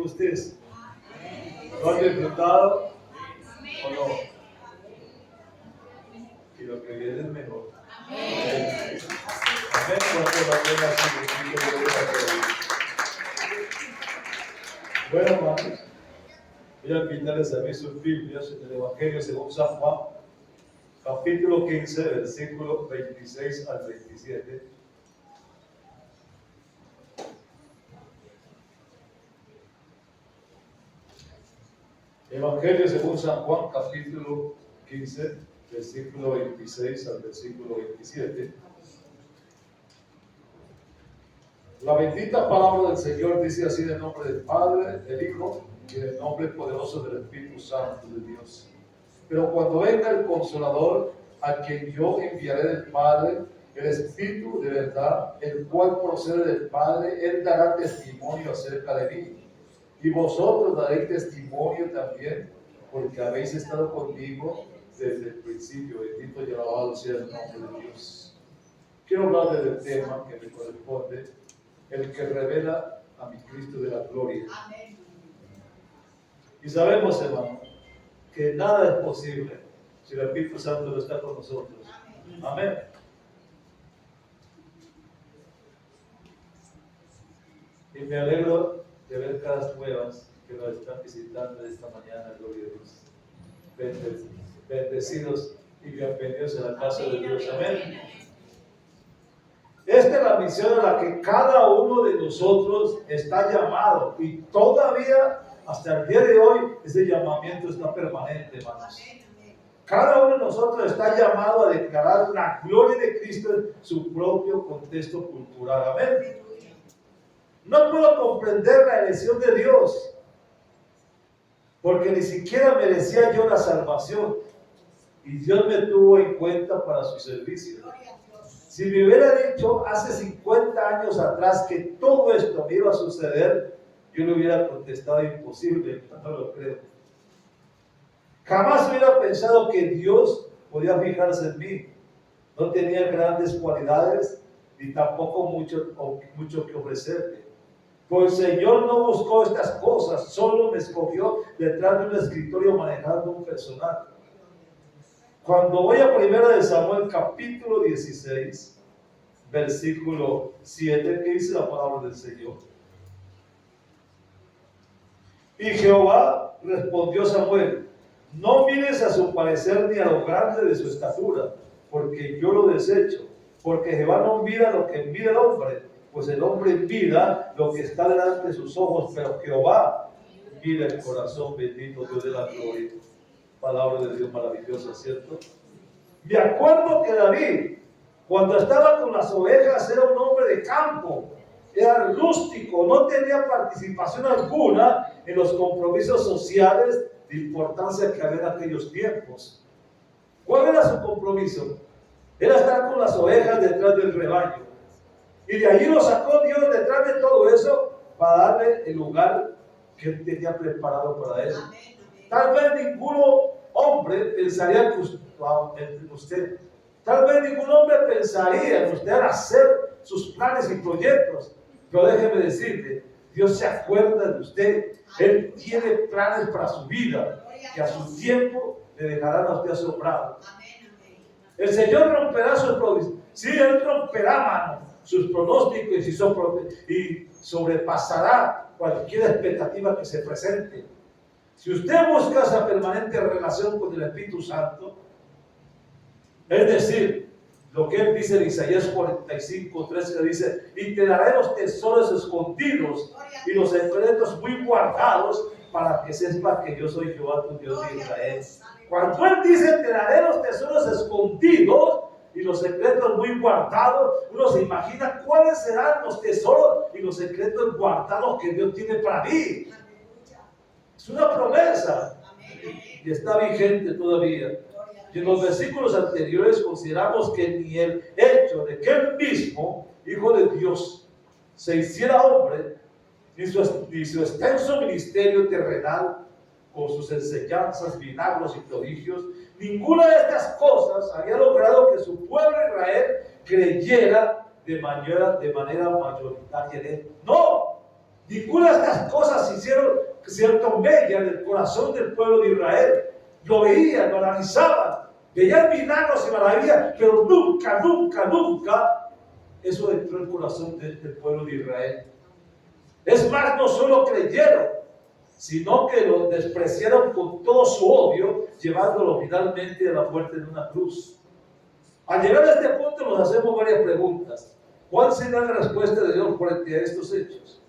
justicia. ¿Lo han disfrutado o no? Y lo que viene es mejor. Amén. Amén. Bueno, hermanos, voy a quitarles a mí sus Biblias en el Evangelio según San Juan, capítulo 15, versículo 26 al 27. Evangelio según San Juan, capítulo 15, versículo 26 al versículo 27. La bendita palabra del Señor dice así en el nombre del Padre, del Hijo y del nombre poderoso del Espíritu Santo de Dios. Pero cuando venga el Consolador, a quien yo enviaré del Padre, el Espíritu de verdad, el cual procede del Padre, Él dará testimonio acerca de mí. Y vosotros daréis testimonio también, porque habéis estado conmigo desde el principio. Bendito y alabado sea el nombre de Dios. Quiero hablar del tema que me corresponde, el que revela a mi Cristo de la gloria. Amén. Y sabemos, hermano, que nada es posible si el Espíritu Santo no está con nosotros. Amén. Y me alegro de ver caras nuevas que nos están visitando esta mañana, gloria a Dios. Bendecidos y bienvenidos a la casa de Dios. Amén. Esta es la misión a la que cada uno de nosotros está llamado, y todavía hasta el día de hoy ese llamamiento está permanente, hermanos. Cada uno de nosotros está llamado a declarar la gloria de Cristo en su propio contexto cultural. Amén. No puedo comprender la elección de Dios, porque ni siquiera merecía yo la salvación, y Dios me tuvo en cuenta para su servicio. Si me hubiera dicho hace 50 años atrás que todo esto me iba a suceder, yo le hubiera contestado imposible, no lo creo. Jamás hubiera pensado que Dios podía fijarse en mí. No tenía grandes cualidades ni tampoco mucho que ofrecerme. Pues el Señor no buscó estas cosas, solo me escogió detrás de un escritorio manejando un personal. Cuando voy a 1 Samuel capítulo 16, versículo 7, que dice la palabra del Señor. Y Jehová respondió a Samuel: no mires a su parecer ni a lo grande de su estatura, porque yo lo desecho. Porque Jehová no mira lo que mira el hombre, pues el hombre mira lo que está delante de sus ojos, pero Jehová mira el corazón. Bendito Dios de la gloria. Palabra de Dios maravillosa, ¿cierto? Me acuerdo que David, cuando estaba con las ovejas, era un hombre de campo, era rústico, no tenía participación alguna en los compromisos sociales de importancia que había en aquellos tiempos. ¿Cuál era su compromiso? Era estar con las ovejas detrás del rebaño. Y de allí lo sacó Dios detrás de todo eso para darle el lugar que Él tenía preparado para él. Tal vez ningún hombre pensaría en usted. Tal vez ningún hombre pensaría en usted al hacer sus planes y proyectos. Pero déjeme decirle, Dios se acuerda de usted. Él tiene planes para su vida, que a su tiempo le dejarán a usted asombrado. El Señor romperá sus pronósticos. Sí, Él romperá, mano, sus pronósticos y sobrepasará cualquier expectativa que se presente. Si usted busca esa permanente relación con el Espíritu Santo, es decir, lo que Él dice en Isaías 45, 13, que dice: y te daré los tesoros escondidos y los secretos muy guardados, para que sepas que yo soy Jehová, tu Dios de Israel. Cuando Él dice: te daré los tesoros escondidos y los secretos muy guardados, uno se imagina cuáles serán los tesoros y los secretos guardados que Dios tiene para mí. Es una promesa y está vigente todavía. Y en los versículos anteriores consideramos que ni el hecho de que Él mismo, Hijo de Dios, se hiciera hombre, ni su extenso ministerio terrenal, con sus enseñanzas, milagros y prodigios, ninguna de estas cosas había logrado que su pueblo Israel creyera de manera mayoritaria en Él. No, Ninguna de estas cosas hicieron cierto mella en el corazón del pueblo de Israel. Lo veían, lo analizaban, veían milagros y maravillas, pero nunca, nunca, nunca eso entró en el corazón del pueblo de Israel. Es más, no solo creyeron, sino que lo despreciaron con todo su odio, llevándolo finalmente a la muerte en una cruz. Al llegar a este punto nos hacemos varias preguntas. ¿Cuál será la respuesta de Dios frente a estos hechos?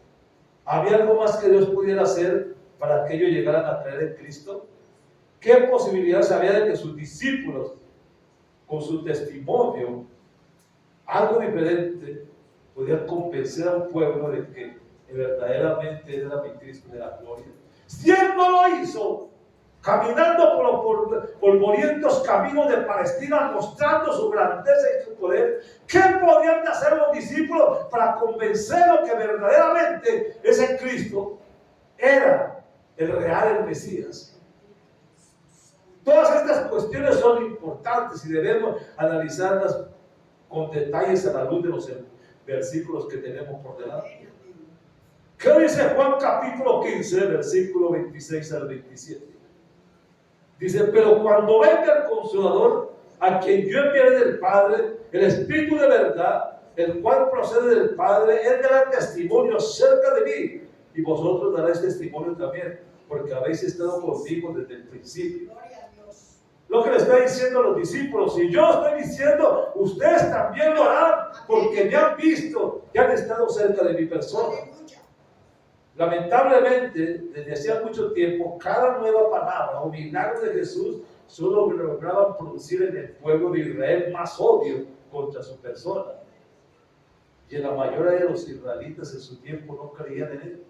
¿Había algo más que Dios pudiera hacer para que ellos llegaran a creer en Cristo? ¿Qué posibilidades había de que sus discípulos, con su testimonio, algo diferente, pudieran convencer a un pueblo de que verdaderamente era mi Cristo de la gloria? Si Él no lo hizo, caminando por los polvorientos caminos de Palestina, mostrando su grandeza y su poder, ¿qué podían hacer los discípulos para convencerlos que verdaderamente ese Cristo era el real, el Mesías? Todas estas cuestiones son importantes y debemos analizarlas con detalles a la luz de los versículos que tenemos por delante. ¿Qué dice Juan capítulo 15, versículo 26 al 27? Dice: pero cuando venga el Consolador, a quien yo enviaré del Padre, el Espíritu de verdad, el cual procede del Padre, Él dará testimonio acerca de mí, y vosotros daréis testimonio también, porque habéis estado conmigo desde el principio. Lo que le está diciendo a los discípulos, y yo estoy diciendo, ustedes también lo harán, porque me han visto y han estado cerca de mi persona. Lamentablemente, desde hacía mucho tiempo, cada nueva palabra o milagro de Jesús solo lograban producir en el pueblo de Israel más odio contra su persona. Y en la mayoría de los israelitas en su tiempo no creían en él.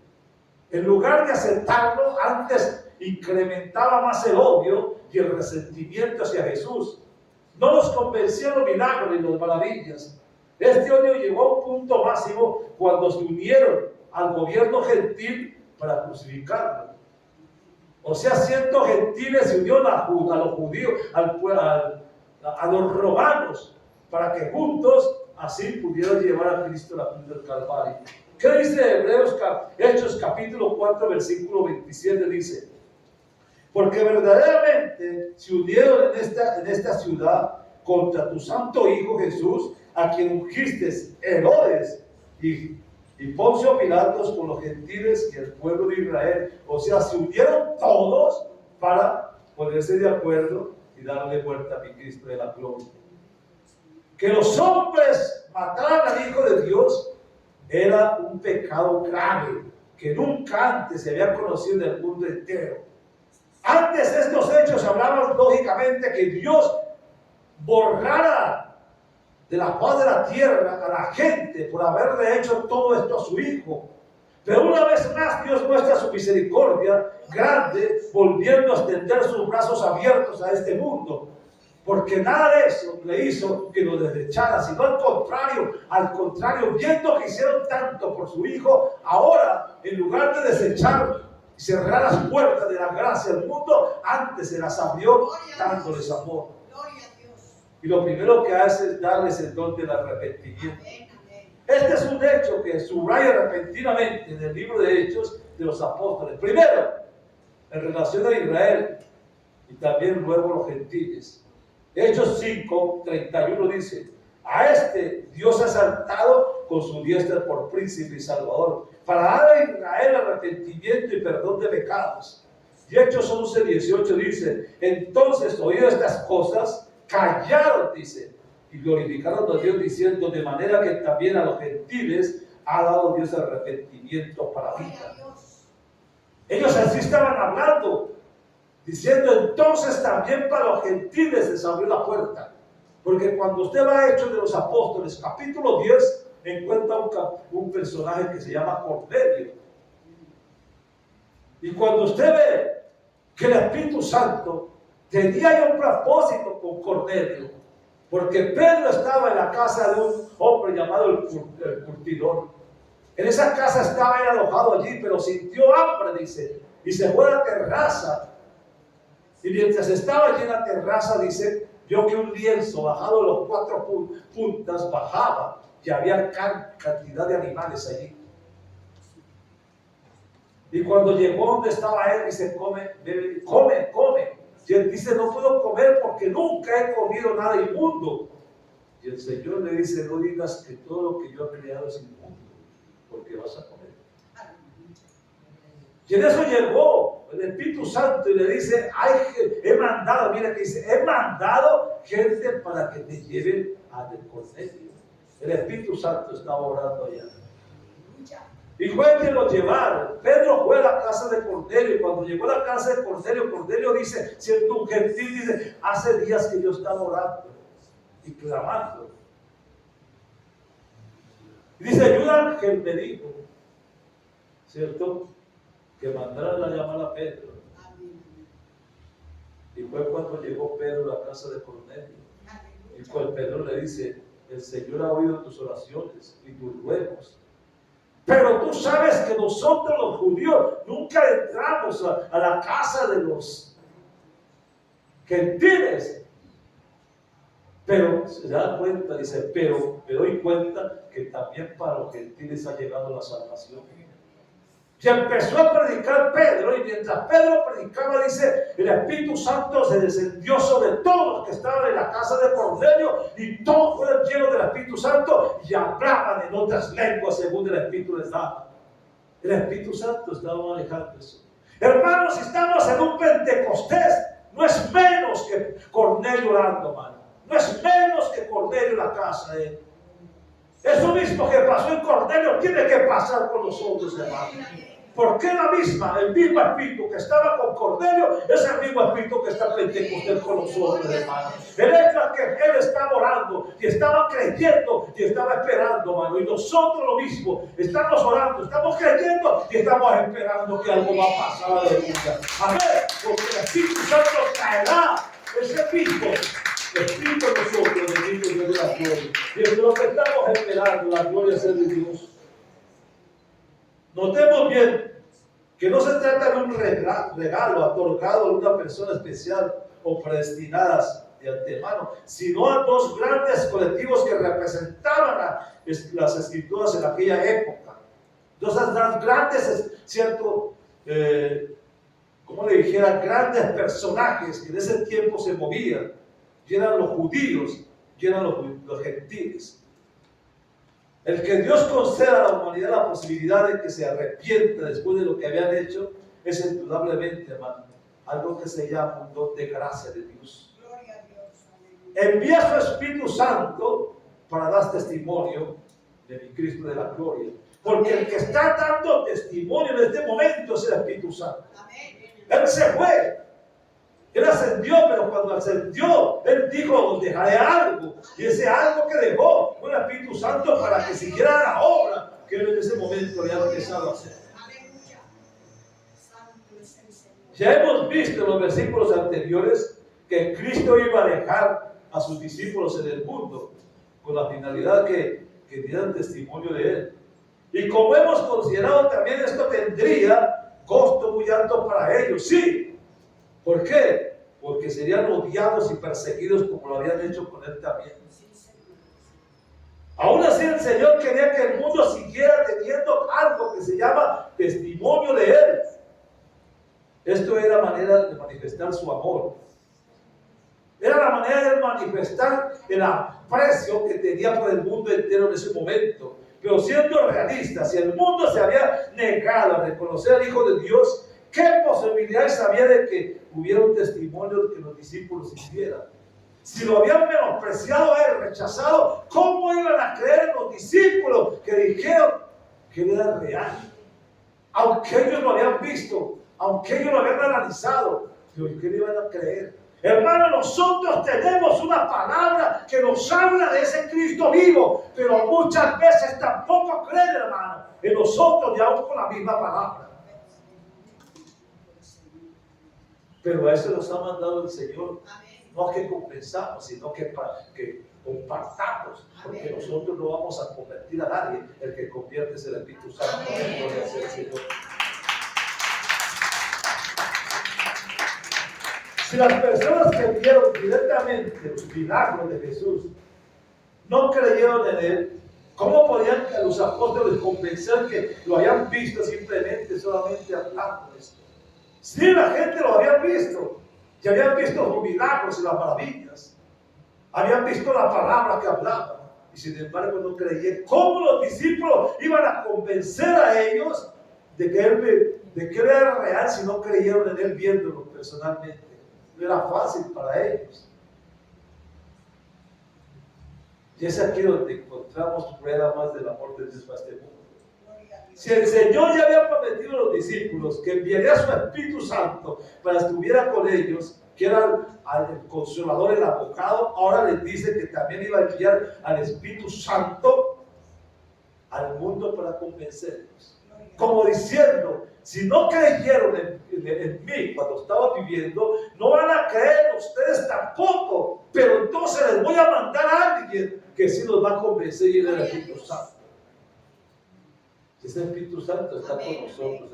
En lugar de aceptarlo, antes incrementaba más el odio y el resentimiento hacia Jesús. No los convencían los milagros y las maravillas. Este odio llegó a un punto máximo cuando se unieron al gobierno gentil para crucificarlo. O sea, siendo gentiles se unieron a los judíos, a los romanos, para que juntos así pudieran llevar a Cristo a la cruz del Calvario. ¿Qué dice Hechos capítulo 4, versículo 27? Dice: porque verdaderamente se unieron en esta ciudad contra tu santo Hijo Jesús, a quien ungiste Herodes y Poncio Pilatos con los gentiles y el pueblo de Israel. O sea, se unieron todos para ponerse de acuerdo y darle vuelta a mi Cristo de la gloria. Que los hombres mataran al Hijo de Dios era un pecado grave que nunca antes se había conocido en el mundo entero. Antes de estos hechos hablaban lógicamente que Dios borrara de la faz de la tierra a la gente por haberle hecho todo esto a su Hijo. Pero una vez más Dios muestra su misericordia grande, volviendo a extender sus brazos abiertos a este mundo. Porque nada de eso le hizo que lo desechara, sino al contrario, viendo que hicieron tanto por su Hijo, ahora en lugar de desechar y cerrar las puertas de la gracia del mundo, antes se las abrió dándoles amor. Y lo primero que hace es darles el don del arrepentimiento. Este es un hecho que subraya repentinamente en el libro de Hechos de los Apóstoles. Primero, en relación a Israel y también luego los gentiles. Hechos 5, 31 dice: a este Dios ha exaltado con su diestra por príncipe y salvador, para dar a Israel arrepentimiento y perdón de pecados. Y Hechos 11, 18 dice: entonces, oídas estas cosas, callaron, dice, y glorificaron a Dios diciendo: de manera que también a los gentiles ha dado Dios arrepentimiento para vida. Ellos así estaban hablando, diciendo: entonces también para los gentiles les abrió la puerta. Porque cuando usted va a Hechos de los Apóstoles, capítulo 10, encuentra un personaje que se llama Cornelio. Y cuando usted ve que el Espíritu Santo tenía ya un propósito con Cornelio, porque Pedro estaba en la casa de un hombre llamado el curtidor. En esa casa estaba él alojado allí, pero sintió hambre, dice, y se fue a la terraza. Y mientras estaba allí en la terraza, dice, vio que un lienzo bajado de los 4 puntas bajaba y había cantidad de animales allí. Y cuando llegó donde estaba él, dice, come, bebe, come, come. Y él dice, no puedo comer porque nunca he comido nada inmundo. Y el Señor le dice, no digas que todo lo que yo he creado es inmundo, porque vas a comer. Y en eso llegó el Espíritu Santo y le dice, ay, he mandado, mira que dice, he mandado gente para que te lleven a Cornelio. El Espíritu Santo estaba orando allá. Y fue que lo llevaron. Pedro fue a la casa de Cornelio, y cuando llegó a la casa de Cornelio, Cornelio dice, siendo un gentil, dice, hace días que yo estaba orando y clamando. Y dice, y un ángel me dijo, ¿cierto?, que mandara la llamada a Pedro. Y fue cuando llegó Pedro a la casa de Cornelio. Y cuando Pedro le dice, el Señor ha oído tus oraciones y tus ruegos. Pero tú sabes que nosotros los judíos nunca entramos a la casa de los gentiles. Pero se da cuenta, dice, pero me doy cuenta que también para los gentiles ha llegado la salvación. Y empezó a predicar Pedro, y mientras Pedro predicaba, dice, el Espíritu Santo se descendió sobre todos los que estaban en la casa de Cornelio, y todos fueron llenos del Espíritu Santo y hablaban en otras lenguas según el Espíritu les daba. El Espíritu Santo estaba manejando eso. Hermanos, si estamos en un Pentecostés, no es menos que Cornelio orando, hermano. No es menos que Cornelio en la casa de él. Eso mismo que pasó en Cornelio tiene que pasar con nosotros, hermano. Porque el mismo espíritu que estaba con Cornelio es el mismo espíritu que está en Pentecostés con nosotros, hermano. Él es la que él estaba orando y estaba creyendo y estaba esperando, hermano. Y nosotros lo mismo, estamos orando, estamos creyendo y estamos esperando que algo va a pasar. Aleluya. Amén. Porque el Espíritu Santo traerá ese mismo Espíritu en nosotros, bendito Dios de la gloria. Y es lo que estamos esperando, la gloria sea de Dios. Notemos bien que no se trata de un regalo otorgado a una persona especial o predestinadas de antemano, sino a dos grandes colectivos que representaban las escrituras en aquella época. Dos grandes, cierto, como le dijera, grandes personajes que en ese tiempo se movían, y eran los judíos, y eran los gentiles. El que Dios conceda a la humanidad la posibilidad de que se arrepienta después de lo que habían hecho es indudablemente, hermano, algo que se llama un don de gracia de Dios. Envía su Espíritu Santo para dar testimonio de mi Cristo de la gloria. Porque el que está dando testimonio en este momento es el Espíritu Santo. Él se fue. Él ascendió, pero cuando ascendió, Él dijo, dejaré algo. Y ese algo que dejó fue el Espíritu Santo para que siguiera la obra que Él en ese momento había empezado a hacer. Ya hemos visto en los versículos anteriores que Cristo iba a dejar a sus discípulos en el mundo con la finalidad que dieran testimonio de Él. Y como hemos considerado también, esto tendría costo muy alto para ellos, sí. ¿Por qué? Porque serían odiados y perseguidos como lo habían hecho con Él también. Aún así el Señor quería que el mundo siguiera teniendo algo que se llama testimonio de Él. Esto era manera de manifestar su amor. Era la manera de manifestar el aprecio que tenía por el mundo entero en ese momento. Pero siendo realistas, si el mundo se había negado a reconocer al Hijo de Dios, ¿qué posibilidades había de que hubiera un testimonio que los discípulos hicieran? Si lo habían menospreciado a Él, rechazado, ¿cómo iban a creer los discípulos que dijeron que Él era real? Aunque ellos lo habían visto, aunque ellos lo habían analizado, ¿por qué le iban a creer? Hermano, nosotros tenemos una palabra que nos habla de ese Cristo vivo, pero muchas veces tampoco creen, hermano, en nosotros y aún con la misma palabra. Pero a eso nos ha mandado el Señor, no a que compensamos, sino que compartamos, porque nosotros no vamos a convertir a nadie, el que convierte es el Espíritu Santo. Gloria sea el Señor. Si las personas que vieron directamente los milagros de Jesús no creyeron en Él, ¿Cómo podían los apóstoles convencer que lo habían visto simplemente, solamente hablando de esto? Sí, la gente lo había visto. Y habían visto los milagros y las maravillas. Habían visto la palabra que hablaba. Y sin embargo no creían. ¿Cómo los discípulos iban a convencer a ellos de que él era real si no creyeron en él viéndolo personalmente? No era fácil para ellos. Y es aquí donde encontramos prueba más del amor de Dios para este mundo. Si el Señor ya había prometido a los discípulos que enviaría a su Espíritu Santo para que estuviera con ellos, que era el Consolador, el abogado, ahora les dice que también iba a enviar al Espíritu Santo al mundo para convencerlos. Como diciendo, si no creyeron en mí cuando estaba viviendo, no van a creer ustedes tampoco, pero entonces les voy a mandar a alguien que sí los va a convencer y es el Espíritu Santo. Ese Espíritu Santo está con nosotros.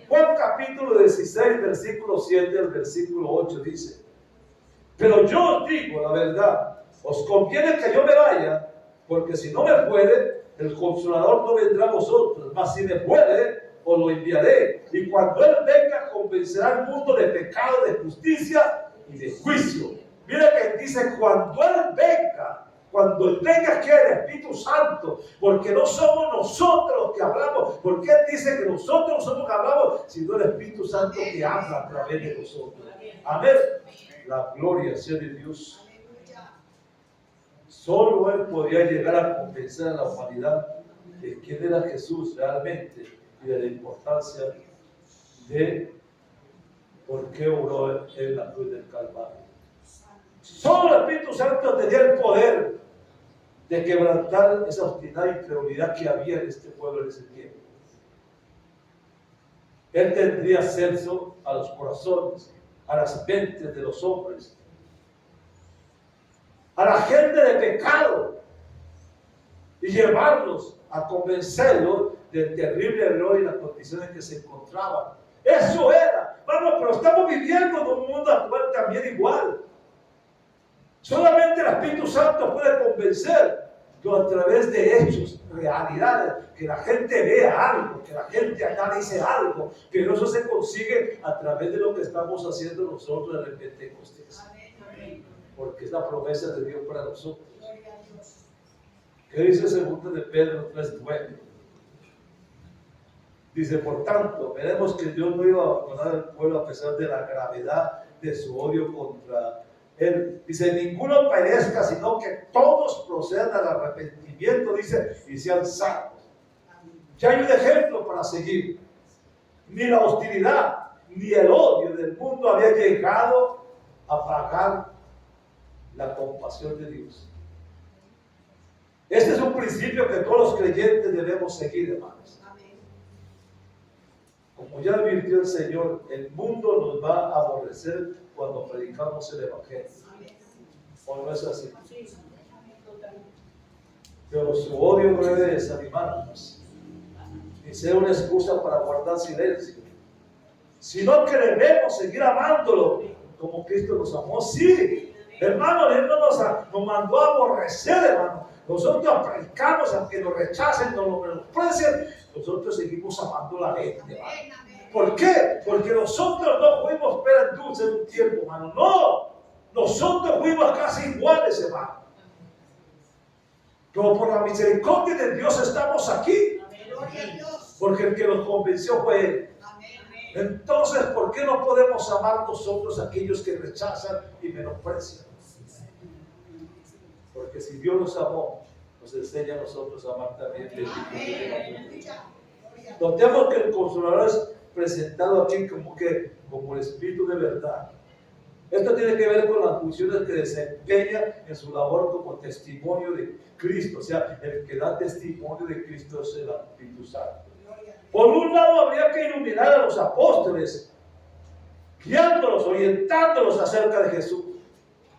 Juan capítulo 16, versículo 7 al versículo 8 dice: pero yo os digo la verdad, os conviene que yo me vaya, porque si no me fuere, el Consolador no vendrá a vosotros, mas si me fuere, os lo enviaré. Y cuando Él venga, convencerá al mundo de pecado, de justicia y de juicio. Mira que dice, cuando Él venga aquí el Espíritu Santo, porque no somos nosotros los que hablamos, porque Él dice que nosotros no somos los que hablamos, sino el Espíritu Santo que habla a través de nosotros. Amén. La gloria sea de Dios. Solo Él podía llegar a convencer a la humanidad de quién era Jesús realmente y de la importancia de por qué obró en la cruz del Calvario. Solo el Espíritu Santo tenía el poder de quebrantar esa hostilidad y incredulidad que había en este pueblo en ese tiempo. Él tendría acceso a los corazones, a las mentes de los hombres, a la gente de pecado, y llevarlos a convencerlos del terrible error y las condiciones que se encontraban. Eso era. Vamos, pero estamos viviendo en un mundo actual también igual. Solamente el Espíritu Santo puede convencer, pero a través de hechos, realidades, que la gente vea algo, que la gente analice algo, pero eso se consigue a través de lo que estamos haciendo nosotros en el Pentecostés. Porque es la promesa de Dios para nosotros. ¿Qué dice el segundo de Pedro 3:9? Dice, por tanto, veremos que Dios no iba a abandonar al pueblo a pesar de la gravedad de su odio contra él. Dice, ninguno perezca, sino que todos procedan al arrepentimiento, dice, y sean salvos. Ya hay un ejemplo para seguir. Ni la hostilidad, ni el odio del mundo había llegado a pagar la compasión de Dios. Este es un principio que todos los creyentes debemos seguir, hermanos. Como ya advirtió el Señor, el mundo nos va a aborrecer cuando predicamos el Evangelio. ¿O no es así? Pero su odio no debe desanimarnos, ni ser una excusa para guardar silencio, sino que debemos seguir amándolo como Cristo nos amó. Sí, hermano, Él no nos mandó a aborrecer, hermano. Nosotros predicamos, aunque nos rechacen, nos menosprecien, nosotros seguimos amando a la gente, hermano. ¿Por qué? Porque nosotros no fuimos peras dulces en un tiempo, hermano. No, nosotros fuimos casi iguales, hermano. Pero por la misericordia de Dios estamos aquí. Porque el que nos convenció fue Él. Entonces, ¿por qué no podemos amar nosotros a aquellos que rechazan y menosprecian? Porque si Dios nos amó, nos enseña a nosotros a amar también. Notemos que el Consolador es presentado aquí como el Espíritu de verdad. Esto tiene que ver con las funciones que desempeña en su labor como testimonio de Cristo. O sea, el que da testimonio de Cristo es el Espíritu Santo. Por un lado, habría que iluminar a los apóstoles, guiándolos, orientándolos acerca de Jesús.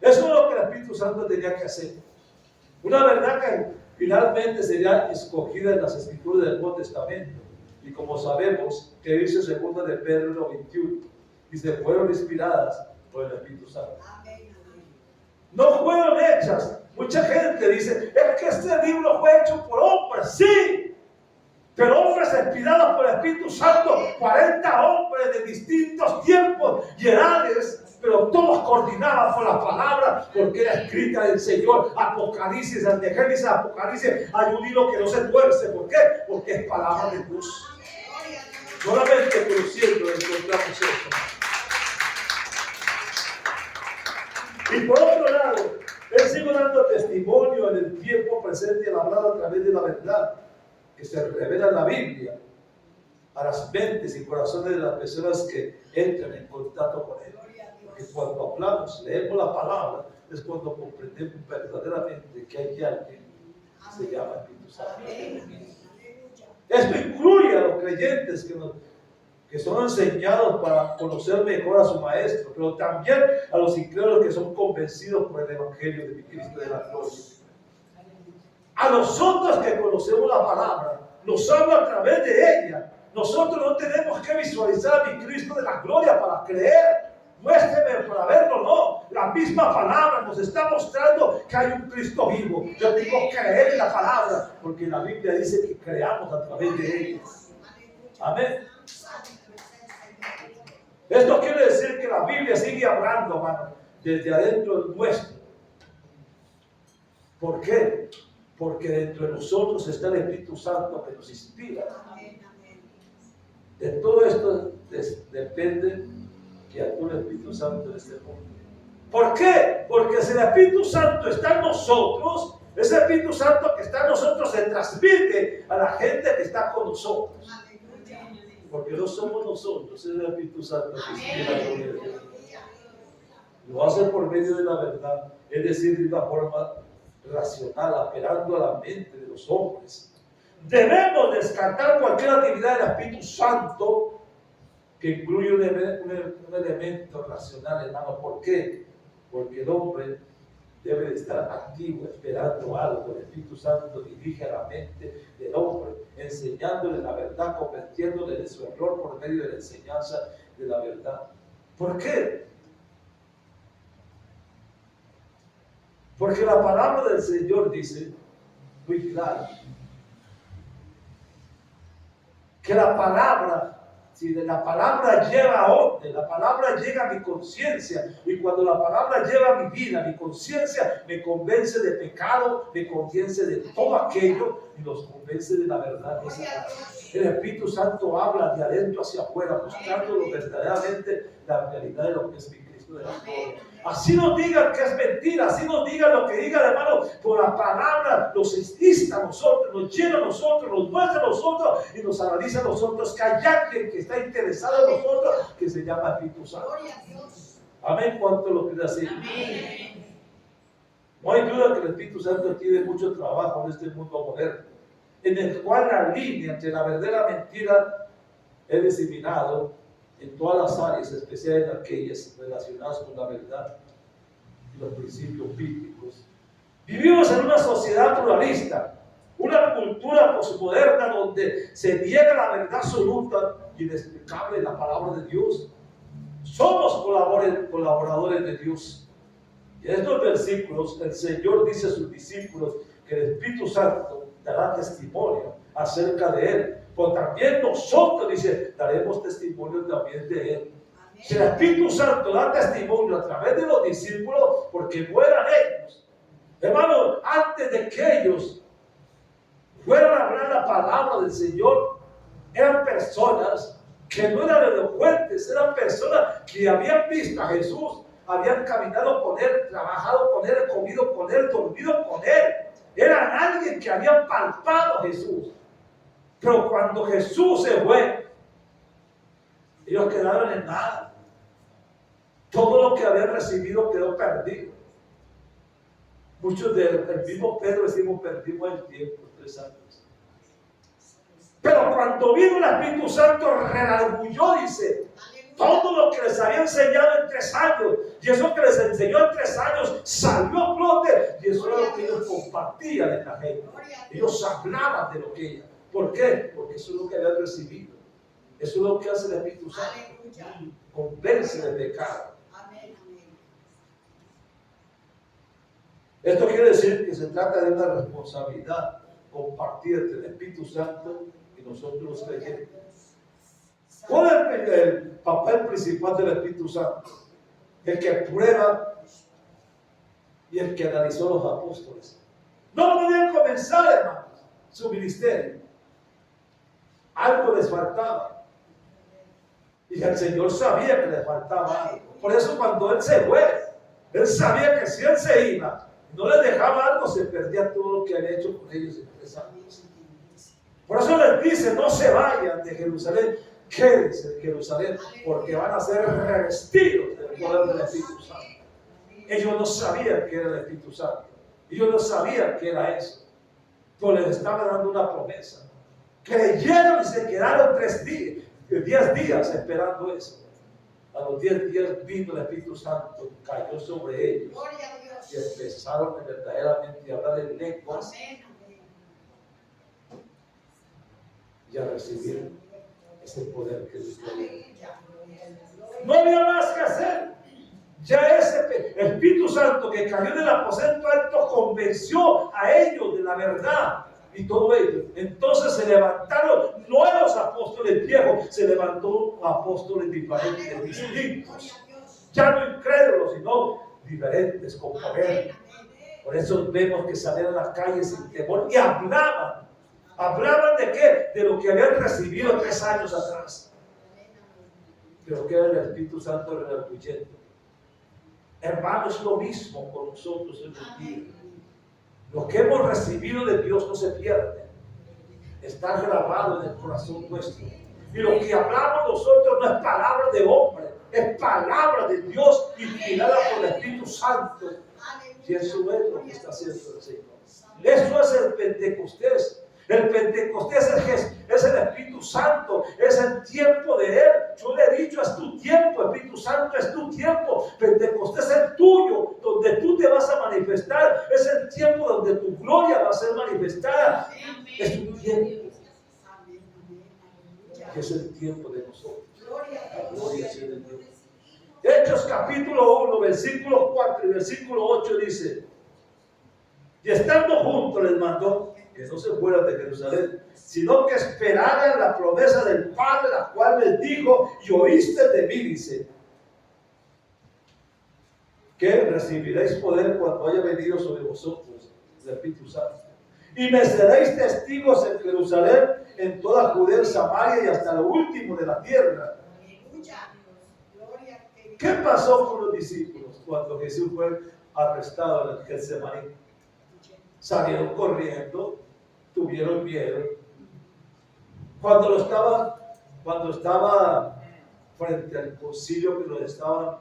Eso es lo que el Espíritu Santo tenía que hacer. Una verdad que finalmente sería escogida en las Escrituras del Nuevo Testamento. Y como sabemos, que dice 2 de Pedro 1:21, dice, fueron inspiradas por el Espíritu Santo. no fueron hechas. Mucha gente dice, es que este libro fue hecho por hombres. Sí, pero hombres inspirados por el Espíritu Santo, 40 hombres de distintos tiempos y edades, pero todos coordinaban por la palabra, porque era escrita del Señor. Apocalipsis, de Génesis a Apocalipsis, hay un hilo que no se tuerce. ¿Por qué? Porque es palabra de Dios. Solamente conociendo encontramos esto. Y por otro lado, Él sigue dando testimonio en el tiempo presente y hablado a través de la verdad que se revela en la Biblia a las mentes y corazones de las personas que entran en contacto con Él. Porque cuando hablamos, leemos la palabra, es cuando comprendemos verdaderamente que hay alguien que se llama Espíritu Santo. Esto incluye a los creyentes que son enseñados para conocer mejor a su Maestro, pero también a los incrédulos que son convencidos por el Evangelio de mi Cristo de la gloria. A nosotros que conocemos la palabra, nos habla a través de ella. Nosotros no tenemos que visualizar a mi Cristo de la gloria para creer. Muéstreme para verlo, no. La misma palabra nos está mostrando que hay un Cristo vivo. Yo tengo que creer en la palabra, porque la Biblia dice que creamos a través de ella. Amén. Esto quiere decir que la Biblia sigue hablando, hermano, desde adentro del nuestro. ¿Por qué? Porque dentro de nosotros está el Espíritu Santo que nos inspira. De todo esto depende que actúe el Espíritu Santo en este mundo. ¿Por qué? Porque si el Espíritu Santo está en nosotros, ese Espíritu Santo que está en nosotros se transmite a la gente que está con nosotros. Porque no somos nosotros, es el Espíritu Santo que inspira la gloria de Dios. Lo hace por medio de la verdad, es decir, de una forma racional, apelando a la mente de los hombres. Debemos descartar cualquier actividad del Espíritu Santo que incluye un elemento racional, hermano. ¿Por qué? Porque el hombre debe de estar activo, esperando algo. El Espíritu Santo dirige a la mente del hombre, enseñándole la verdad, convirtiéndole de su error por medio de la enseñanza de la verdad. ¿Por qué? Porque la palabra del Señor dice muy claro que la palabra, si la palabra lleva a orden, la palabra llega a mi conciencia, y cuando la palabra lleva a mi vida, mi conciencia me convence de pecado, me convence de todo aquello y nos convence de la verdad. El Espíritu Santo habla de adentro hacia afuera, mostrándonos verdaderamente la realidad de lo que es mi Cristo de la gloria. Así nos digan que es mentira, así nos digan lo que digan, hermano, por la palabra nos insta a nosotros, nos llena a nosotros, nos muestra a nosotros y nos analiza a nosotros, que hay alguien que está interesado en nosotros, que se llama Espíritu Santo. Amén. ¿Cuánto lo creen así? No hay duda que el Espíritu Santo tiene mucho trabajo en este mundo moderno, en el cual la línea entre la verdad y la mentira es diseminado en todas las áreas, especialmente en aquellas relacionadas con la verdad y los principios bíblicos. Vivimos en una sociedad pluralista, una cultura posmoderna donde se niega la verdad absoluta y inexplicable de la palabra de Dios. Somos colaboradores de Dios. Y en estos versículos el Señor dice a sus discípulos que el Espíritu Santo dará testimonio acerca de Él. Pero también nosotros, dice, daremos testimonio también de Él. Amén. Si el Espíritu Santo da testimonio a través de los discípulos, porque no eran ellos, hermano, antes de que ellos fueran a hablar la palabra del Señor, eran personas que no eran elocuentes, eran personas que habían visto a Jesús, habían caminado con Él, trabajado con Él, comido con Él, dormido con Él. Eran alguien que habían palpado a Jesús. Pero cuando Jesús se fue, ellos quedaron en nada. Todo lo que habían recibido quedó perdido. Muchos del mismo Pedro decimos, perdimos el tiempo, 3 años. Pero cuando vino el Espíritu Santo, redarguyó, dice, todo lo que les había enseñado en 3 años, y eso que les enseñó en 3 años, salió a flote, y eso era lo que ellos compartían en la gente. Ellos hablaban de lo que ella. ¿Por qué? Porque eso es lo que habían recibido. Eso es lo que hace el Espíritu Santo. Convence de pecado. Esto quiere decir que se trata de una responsabilidad compartida entre el Espíritu Santo y nosotros los creyentes. ¿Cuál es el papel principal del Espíritu Santo? El que prueba y el que analizó los apóstoles. No podían comenzar, hermanos, su ministerio. Algo les faltaba. Y el Señor sabía que les faltaba algo. Por eso cuando Él se fue, Él sabía que si Él se iba, no les dejaba algo, se perdía todo lo que había hecho con ellos en 3 años. Por eso les dice, no se vayan de Jerusalén, quédense en Jerusalén, porque van a ser revestidos del poder del Espíritu Santo. Ellos no sabían que era el Espíritu Santo. Ellos no sabían que era eso. Pero les estaba dando una promesa. Creyeron y se quedaron 10 días esperando eso. A los 10 días vino el Espíritu Santo, cayó sobre ellos. Y empezaron verdaderamente a hablar en lenguas y a recibir ese poder que Dios le dio. No había más que hacer. Ya ese Espíritu Santo que cayó en el aposento alto convenció a ellos de la verdad y todo ello. Entonces se levantaron nuevos apóstoles viejos, se levantó apóstoles diferentes, distintos, ya no incrédulos, sino diferentes, con poder. Por eso vemos que salieron a las calles sin temor y hablaban. ¿Hablaban de qué? De lo que habían recibido 3 años atrás. Pero que era el Espíritu Santo redarguyendo. Hermanos, es lo mismo con nosotros en el día. Lo que hemos recibido de Dios no se pierde. Está grabado en el corazón nuestro. Y lo que hablamos nosotros no es palabra de hombre, es palabra de Dios inspirada por el Espíritu Santo. Y eso es lo que está haciendo el Señor. Eso es el Pentecostés. El Pentecostés es el Espíritu Santo, es el tiempo de Él. Yo le he dicho, es tu tiempo, Espíritu Santo, es tu tiempo. Pentecostés es el tuyo, donde tú te vas a manifestar. Es el tiempo donde tu gloria va a ser manifestada. Es tu tiempo. Es el tiempo de nosotros. La gloria sea de Dios. Hechos capítulo 1, versículo 4 y versículo 8 dice: y estando juntos les mandó que no se fueran de Jerusalén, sino que esperaran la promesa del Padre, la cual les dijo: y oíste de mí, dice, que recibiréis poder cuando haya venido sobre vosotros el Espíritu Santo. Y me seréis testigos en Jerusalén, en toda Judea, Samaria y hasta lo último de la tierra. ¿Qué pasó con los discípulos cuando Jesús fue arrestado en el Getsemaní? Salieron corriendo, tuvieron miedo. Cuando estaba frente al concilio que los estaban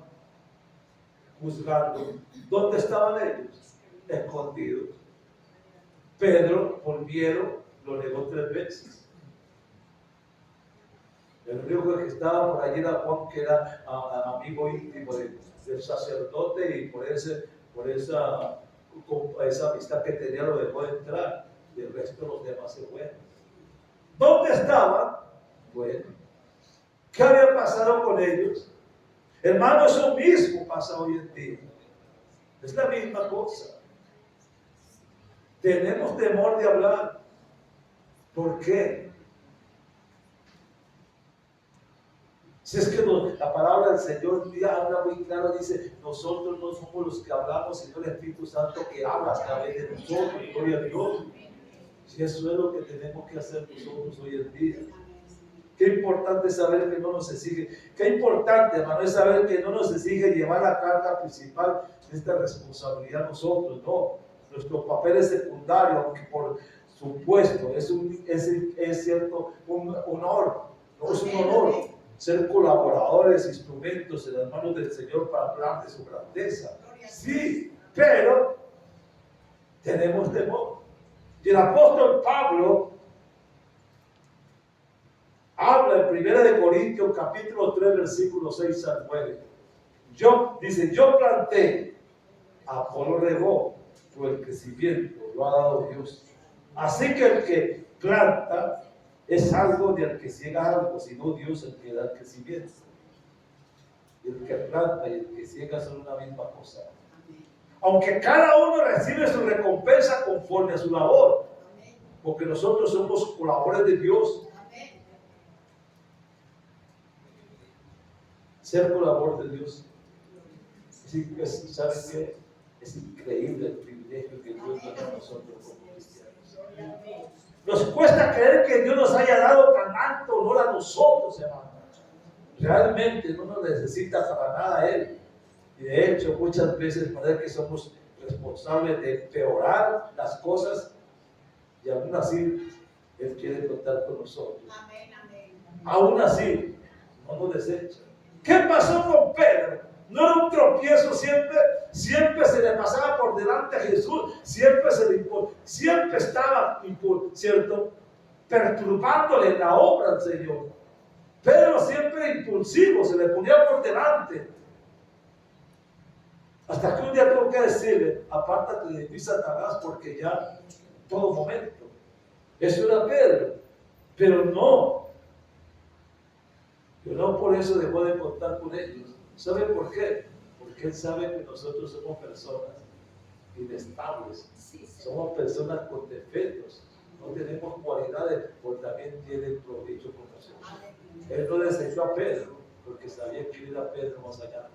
juzgando, ¿dónde estaban ellos? Escondidos. Pedro, volvieron, lo negó 3 veces. El único que estaba por allí era Juan, que era amigo íntimo del sacerdote, y por esa amistad que tenía lo dejó entrar, y el resto de los demás se fueron. ¿Dónde estaban? Bueno, ¿qué había pasado con ellos? Hermano, eso mismo pasa hoy en día. Es la misma cosa. Tenemos temor de hablar. ¿Por qué? Si es que la palabra del Señor habla muy claro, dice: nosotros no somos los que hablamos, sino el Espíritu Santo que habla a través de nosotros. Gloria a Dios. Si eso es lo que tenemos que hacer nosotros hoy en día. Qué importante saber que no nos exige. Qué importante, hermano, es saber que no nos exige llevar la carga principal de esta responsabilidad nosotros. No, nuestro papel es secundario, aunque por supuesto es cierto un honor. No es un honor ser colaboradores, instrumentos en las manos del Señor para hablar de su grandeza. Sí, pero tenemos temor. Y el apóstol Pablo habla en 1 Corintios capítulo 3, versículos 6 al 9. Dice: yo planté, Apolo regó, pero el crecimiento lo ha dado Dios. Así que el que planta es algo del que ciega algo, sino Dios el que da el crecimiento. Y el que planta y el que ciega son una misma cosa. Aunque cada uno recibe su recompensa conforme a su labor, porque nosotros somos colaboradores de Dios. Ser colaborador de Dios. ¿Saben qué? Es increíble el privilegio que Dios da a nosotros como cristianos. Nos cuesta creer que Dios nos haya dado tan alto honor a nosotros, hermanos. Realmente no nos necesita para nada Él. Y de hecho, muchas veces parece que somos responsables de empeorar las cosas y aún así Él quiere contar con nosotros. Aún así, no nos desecha. ¿Qué pasó con Pedro? No era un tropiezo, siempre se le pasaba por delante a Jesús, siempre estaba, ¿cierto?, perturbándole la obra al Señor. Pedro siempre impulsivo, se le ponía por delante. Hasta que un día tuvo que decirle, apártate de mí, Satanás, porque ya en todo momento. Eso era Pedro, pero no por eso dejó de contar con ellos. ¿Sabe por qué? Porque Él sabe que nosotros somos personas inestables, somos personas con defectos, no tenemos cualidades, porque también tiene provecho con nosotros. Él no desechó a Pedro, porque sabía que iba a Pedro más allá.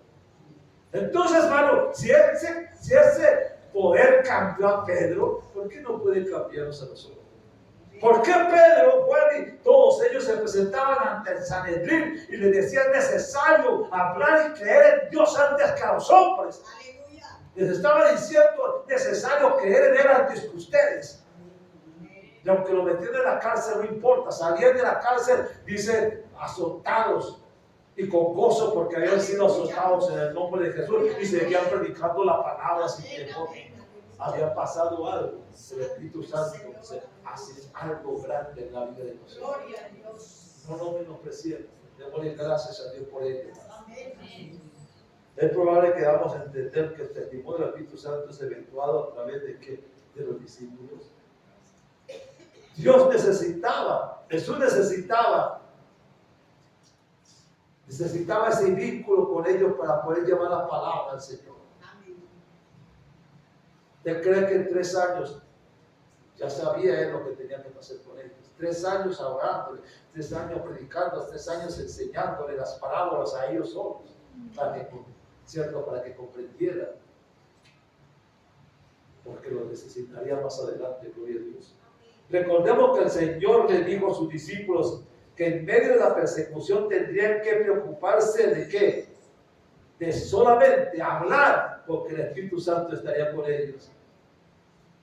Entonces, hermano, si ese poder cambió a Pedro, ¿por qué no puede cambiarnos a nosotros? ¿Por qué Pedro, Juan y todos ellos se presentaban ante el Sanedrín y le decían necesario hablar y creer en Dios antes que a los hombres? Aleluya. Les estaba diciendo necesario creer en Él antes que ustedes. Y aunque lo metieron en la cárcel, no importa, salían de la cárcel, dice, azotados y con gozo porque habían sido azotados en el nombre de Jesús y seguían predicando la palabra sin temor. Había pasado algo. El Espíritu Santo hace algo grande en la vida de nosotros. No nos menospreciemos. Démosle gracias a Dios por ello. Es probable que vamos a entender que el testimonio del Espíritu Santo es efectuado a través de ¿qué? De los discípulos. Dios necesitaba, Jesús necesitaba ese vínculo con ellos para poder llevar la palabra al Señor. ¿Usted cree que en 3 años ya sabía Él lo que tenía que hacer con ellos? 3 años orándole, 3 años predicando, 3 años enseñándole las parábolas a ellos solos, para que comprendieran, porque lo necesitaría más adelante, gloria a Dios. Recordemos que el Señor le dijo a sus discípulos que en medio de la persecución tendrían que preocuparse de ¿qué? De solamente hablar, porque el Espíritu Santo estaría con ellos.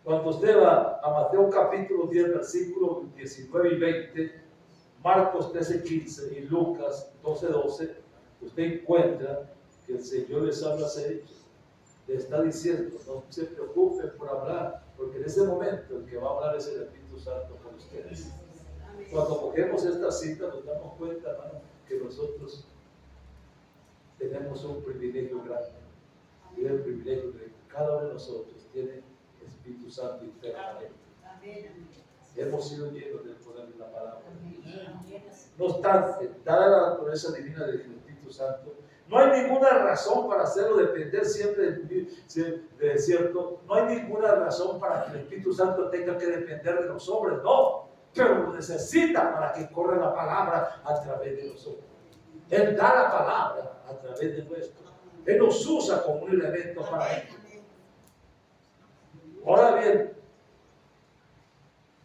Cuando usted va a Mateo capítulo 10, versículos 19 y 20, Marcos 13, 15 y Lucas 12, 12, usted encuentra que el Señor les habla a ellos. Le está diciendo, no se preocupen por hablar, porque en ese momento el que va a hablar es el Espíritu Santo con ustedes. Cuando cogemos esta cita nos damos cuenta, hermano, que nosotros tenemos un privilegio grande. Y el privilegio de que cada uno de nosotros tiene Espíritu Santo internamente. Hemos sido llenos del poder de la palabra. No obstante, dada la naturaleza divina del Espíritu Santo, no hay ninguna razón para hacerlo depender siempre de cierto. No hay ninguna razón para que el Espíritu Santo tenga que depender de los hombres, no. Pero lo necesita para que corra la palabra a través de nosotros. Él da la palabra a través de nuestro. Él nos usa como un elemento para él. Ahora bien,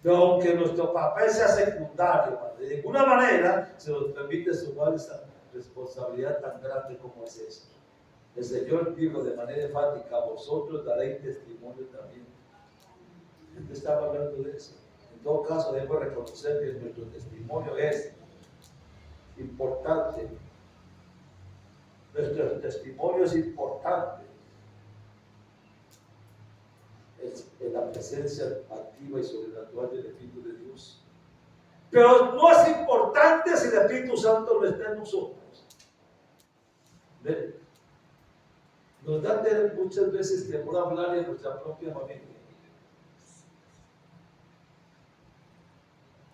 aunque nuestro papel sea secundario, de ninguna manera se nos permite sumar esa responsabilidad tan grande como es esta. El Señor dijo de manera enfática, a vosotros daréis testimonio también. Él estaba hablando de eso. En todo caso, debemos reconocer que nuestro testimonio es importante. Nuestro testimonio es importante. En la presencia activa y sobrenatural del Espíritu de Dios. Pero no es importante si el Espíritu Santo no está en nosotros. ¿Ven? Nos da muchas veces temor hablar en nuestra propia familia.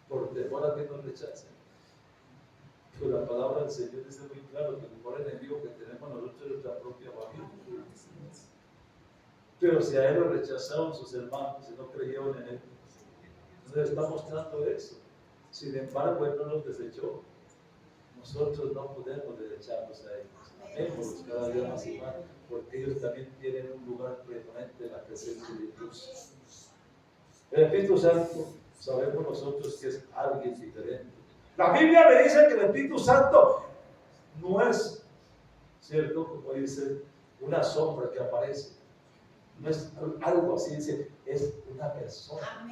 Por temor a que nos rechacen. Pero la palabra del Señor dice muy claro que el mejor enemigo que tenemos nosotros es nuestra propia familia. Pero si a él lo rechazaron sus hermanos y no creyeron en él, nos está mostrando eso. Sin embargo, él no los desechó. Nosotros no podemos desecharlos a ellos. Amémoslos cada día más y más, porque ellos también tienen un lugar preeminente en la presencia de Dios. El Espíritu Santo, sabemos nosotros que es alguien diferente. La Biblia me dice que el Espíritu Santo no es, ¿cierto? Como dice, una sombra que aparece. No es algo así, dice, es una persona.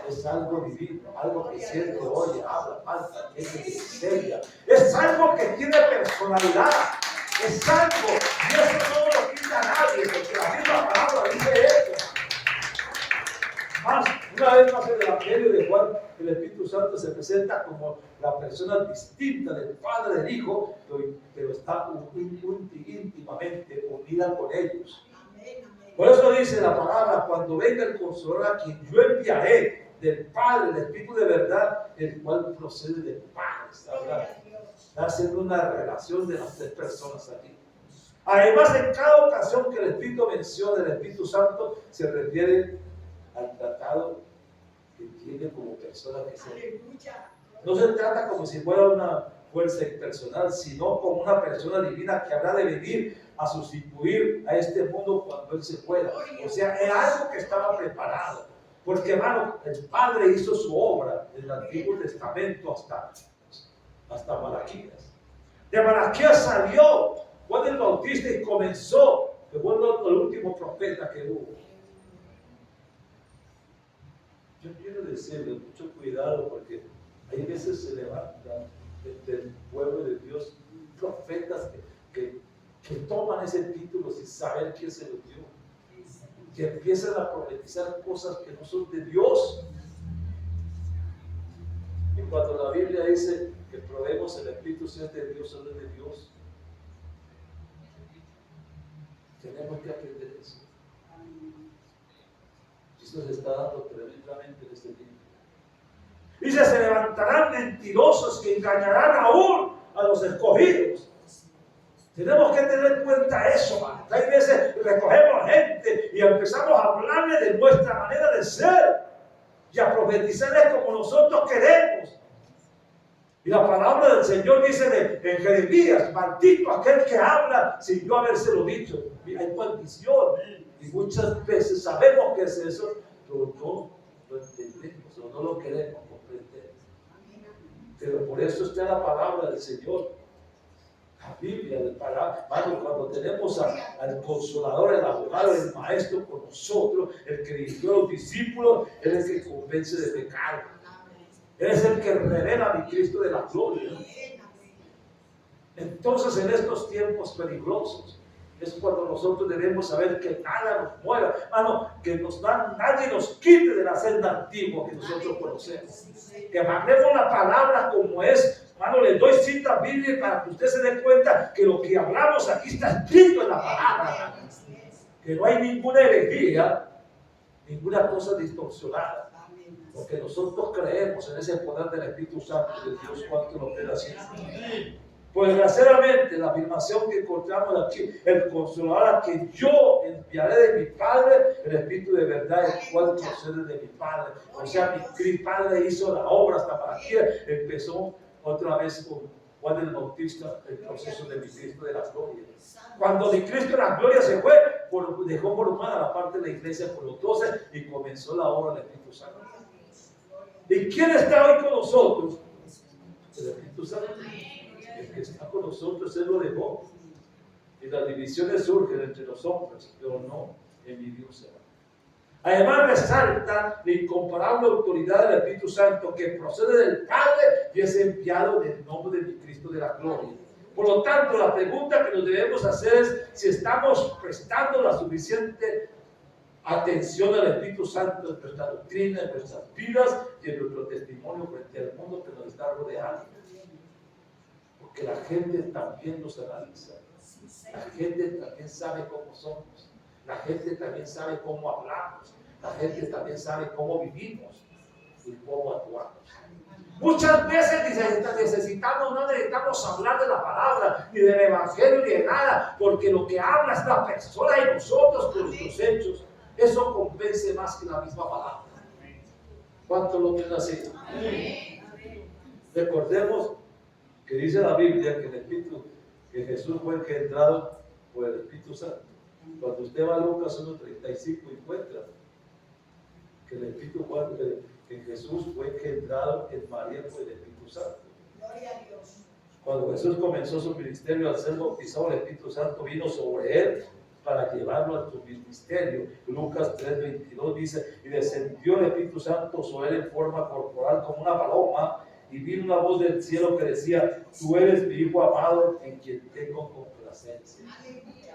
Es algo divino, algo que siente, oye, habla, falta, que enseña. Es algo que tiene personalidad. Es algo, y eso no lo quita nadie, porque la misma palabra dice eso. Más, una vez más en el Evangelio de Juan, el Espíritu Santo se presenta como la persona distinta del Padre, del Hijo, pero está íntimamente unida con ellos. Por eso dice la palabra, cuando venga el Consolador a quien yo enviaré del Padre, el Espíritu de verdad, el cual procede del Padre. Está haciendo una relación de las tres personas aquí. Además, en cada ocasión que el Espíritu menciona el Espíritu Santo, se refiere al tratado que tiene como persona que se... No se trata como si fuera una fuerza impersonal, sino como una persona divina que habrá de venir a sustituir a este mundo cuando Él se fuera. O sea, era algo que estaba preparado. Porque, hermano, el Padre hizo su obra en el Antiguo Testamento hasta Malaquías. De Malaquías salió Juan el Bautista y comenzó, que fue el último profeta que hubo. Yo quiero decirle mucho cuidado porque hay veces se levantan del pueblo de Dios profetas que toman ese título sin saber quién se lo dio, que empiezan a profetizar cosas que no son de Dios. Y cuando la Biblia dice que probemos el Espíritu si es de Dios o no es de Dios, tenemos que aprender eso. Esto se está dando tremendamente en este tiempo. Dice, se levantarán mentirosos que engañarán aún a los escogidos. Tenemos que tener en cuenta eso, man. Hay veces recogemos gente y empezamos a hablarle de nuestra manera de ser y a profetizarles como nosotros queremos. Y la palabra del Señor dice en Jeremías, maldito aquel que habla sin yo habérselo dicho. Mira, hay maldición. Y muchas veces sabemos que es eso, pero no lo entendemos o no lo queremos comprender. Pero por eso está la palabra del Señor. La Biblia, cuando tenemos al Consolador, el abogado, el Maestro con nosotros, el que dirigió a los discípulos, Él es el que convence de pecado. Él es el que revela a mi Cristo de la gloria. Entonces, en estos tiempos peligrosos, es cuando nosotros debemos saber que nada nos mueva, que nadie nos quite de la senda antigua que nosotros conocemos. Que mandemos la palabra como es. Les doy citas bíblicas para que usted se dé cuenta que lo que hablamos aquí está escrito en la palabra. Que no hay ninguna herejía, ninguna cosa distorsionada. Porque nosotros creemos en ese poder del Espíritu Santo de Dios cuanto lo opera así. Pues desgraciadamente la afirmación que encontramos aquí, el Consolador a quien yo enviaré de mi Padre, el Espíritu de verdad, el cual procede de mi Padre. O sea, mi Padre hizo la obra hasta para aquí, empezó otra vez con Juan el Bautista, el proceso de mi Cristo de la gloria. Cuando mi Cristo de la gloria se fue, dejó formada la parte de la iglesia con los 12 y comenzó la obra del Espíritu Santo. ¿Y quién está hoy con nosotros? El Espíritu Santo. El que está con nosotros, Él lo dejó. Y las divisiones surgen entre los hombres, pero no en mi Dios. Además resalta la incomparable autoridad del Espíritu Santo que procede del Padre y es enviado en el nombre de mi Cristo de la gloria. Por lo tanto, la pregunta que nos debemos hacer es si estamos prestando la suficiente atención al Espíritu Santo en nuestra doctrina, en nuestras vidas y en nuestro testimonio frente al mundo que nos está rodeando. Porque la gente también nos analiza. La gente también sabe cómo somos. La gente también sabe cómo hablamos. La gente también sabe cómo vivimos y cómo actuamos. Muchas veces necesitamos, no necesitamos hablar de la palabra, ni del evangelio, ni de nada, porque lo que habla es la persona y nosotros con nuestros hechos. Eso convence más que la misma palabra. ¿Cuánto lo tienen así? Recordemos que dice la Biblia que el Espíritu, que Jesús fue engendrado por el Espíritu Santo. Cuando usted va a Lucas 1:35 encuentra que el Espíritu que Jesús fue engendrado en María por el Espíritu Santo. Gloria a Dios. Cuando Jesús comenzó su ministerio, al ser bautizado, el Espíritu Santo vino sobre él para llevarlo a su ministerio. Lucas 3:22 dice, y descendió el Espíritu Santo sobre él en forma corporal como una paloma, y vino una voz del cielo que decía, tú eres mi Hijo amado en quien tengo complacencia.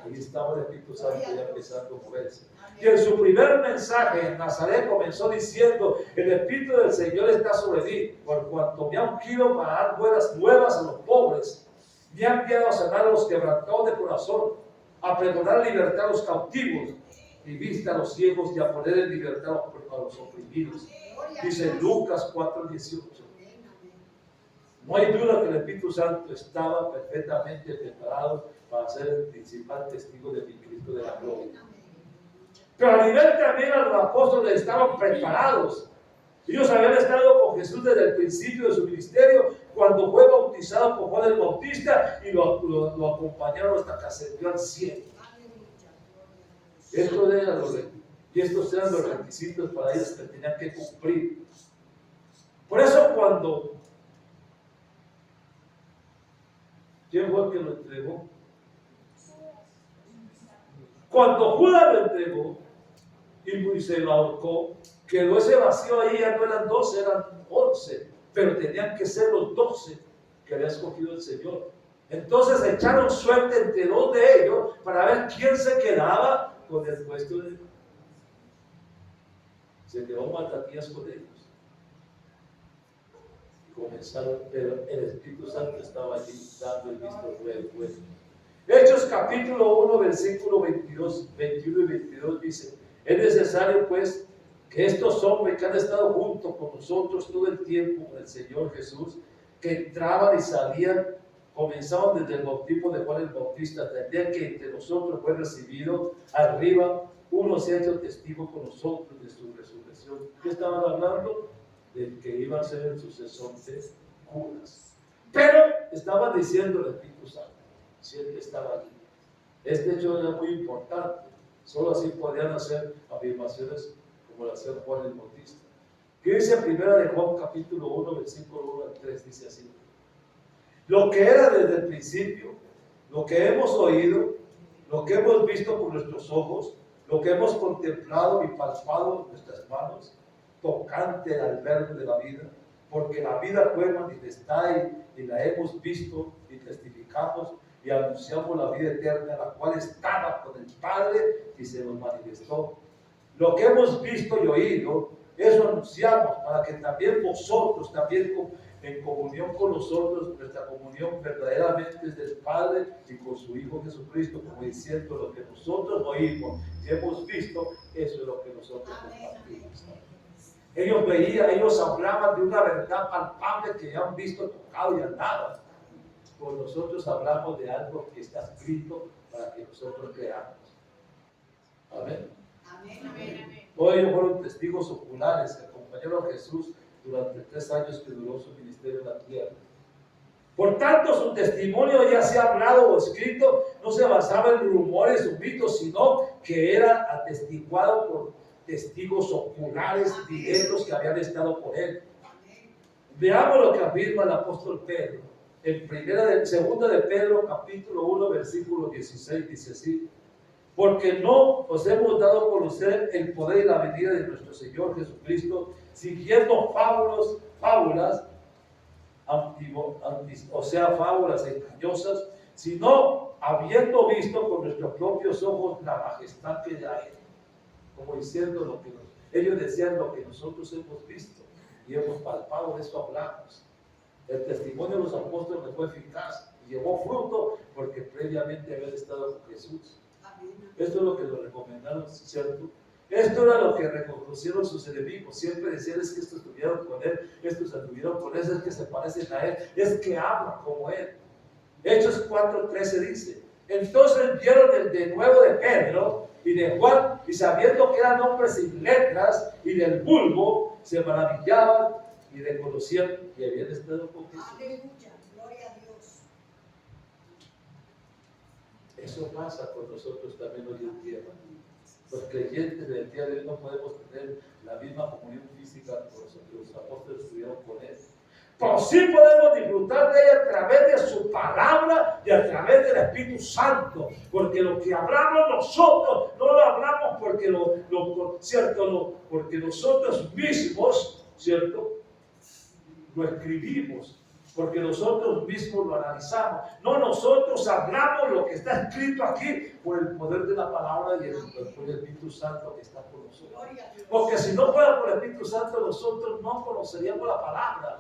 Ahí estaba el Espíritu Santo ya empezando a moverse. Y en su primer mensaje en Nazaret comenzó diciendo, el Espíritu del Señor está sobre mí, por cuanto me ha ungido para dar buenas nuevas a los pobres, me ha enviado a sanar a los quebrantados de corazón, a pregonar libertad a los cautivos y vista a los ciegos y a poner en libertad a los oprimidos. Dice Lucas 4:18. No hay duda que el Espíritu Santo estaba perfectamente preparado para ser el principal testigo de mi Cristo de la gloria. Pero a nivel también a los apóstoles estaban preparados. Ellos habían estado con Jesús desde el principio de su ministerio, cuando fue bautizado por Juan el Bautista y lo acompañaron hasta que ascendió al cielo. Estos eran los requisitos para ellos que tenían que cumplir. Por eso cuando ¿quién fue el que lo entregó? Cuando Judas lo entregó y se lo ahorcó, quedó ese vacío ahí, ya no eran 12, eran 11, pero tenían que ser los 12 que había escogido el Señor. Entonces echaron suerte entre dos de ellos para ver quién se quedaba con el puesto de... Se quedó Matatías con ellos. Comenzaron, pero el Espíritu Santo estaba allí dando el visto bueno. Hechos capítulo 1, versículo 21 y 22 dice, es necesario pues que estos hombres que han estado junto con nosotros todo el tiempo con el Señor Jesús, que entraban y salían, comenzaban desde el bautismo de Juan el Bautista, hasta el día que entre nosotros fue recibido arriba, uno se ha hecho testigo con nosotros de su resurrección. ¿Qué estaban hablando? Del que iba a ser el sucesor de Judas. Pero estaban diciendo el Espíritu Santo, si él estaba allí. Este hecho era muy importante, solo así podían hacer afirmaciones como la hacía Juan el Bautista. ¿Qué dice primera de Juan capítulo 1, versículo 1 al 3? Dice así, lo que era desde el principio, lo que hemos oído, lo que hemos visto con nuestros ojos, lo que hemos contemplado y palpado con nuestras manos, tocante al verbo de la vida, porque la vida fue manifestada y la hemos visto y testificamos y anunciamos la vida eterna, la cual estaba con el Padre y se nos manifestó. Lo que hemos visto y oído, eso anunciamos para que también vosotros, también en comunión con nosotros, nuestra comunión verdaderamente es del Padre y con su Hijo Jesucristo, como diciendo lo que nosotros oímos y hemos visto, eso es lo que nosotros compartimos. Ellos veían, ellos hablaban de una verdad palpable que han visto, tocado y andado. Pues nosotros hablamos de algo que está escrito para que nosotros creamos. Amén. Amén, amén, amén. Todos ellos fueron testigos oculares que acompañaron a Jesús durante 3 años que duró su ministerio en la tierra. Por tanto, su testimonio, ya sea hablado o escrito, no se basaba en rumores o mitos, sino que era atestiguado por testigos oculares directos que habían estado con él. Veamos lo que afirma el apóstol Pedro. En segunda de Pedro, capítulo 1, versículo 16, dice así, porque no os hemos dado a conocer el poder y la venida de nuestro Señor Jesucristo, siguiendo fábulas, fábulas engañosas, sino habiendo visto con nuestros propios ojos la majestad que da Él. Como diciendo lo que ellos decían, lo que nosotros hemos visto y hemos palpado, de eso hablamos. El testimonio de los apóstoles fue eficaz y llevó fruto porque previamente habían estado con Jesús. Esto es lo que nos recomendaron, ¿cierto? Esto era lo que reconocieron sus enemigos. Siempre decían: es que estos estuvieron con él, estos estuvieron con él, es que se parecen a él, es que hablan como él. Hechos 4:13 dice: entonces vieron el denuedo de Pedro y de Juan, y sabiendo que eran hombres sin letras y del vulgo, se maravillaban y reconocían que habían estado con Jesús. Aleluya, gloria a Dios. Eso pasa con nosotros también hoy en día. Los creyentes del día de hoy no podemos tener la misma comunión física que los apóstoles tuvieron con él. Pero sí podemos disfrutar de ella a través de su palabra y a través del Espíritu Santo. Porque lo que hablamos nosotros, no lo hablamos porque porque nosotros mismos, ¿cierto? Lo escribimos. Porque nosotros mismos lo analizamos. No, nosotros hablamos lo que está escrito aquí por el poder de la palabra y por el Espíritu Santo que está con nosotros. Porque si no fuera por el Espíritu Santo, nosotros no conoceríamos la palabra.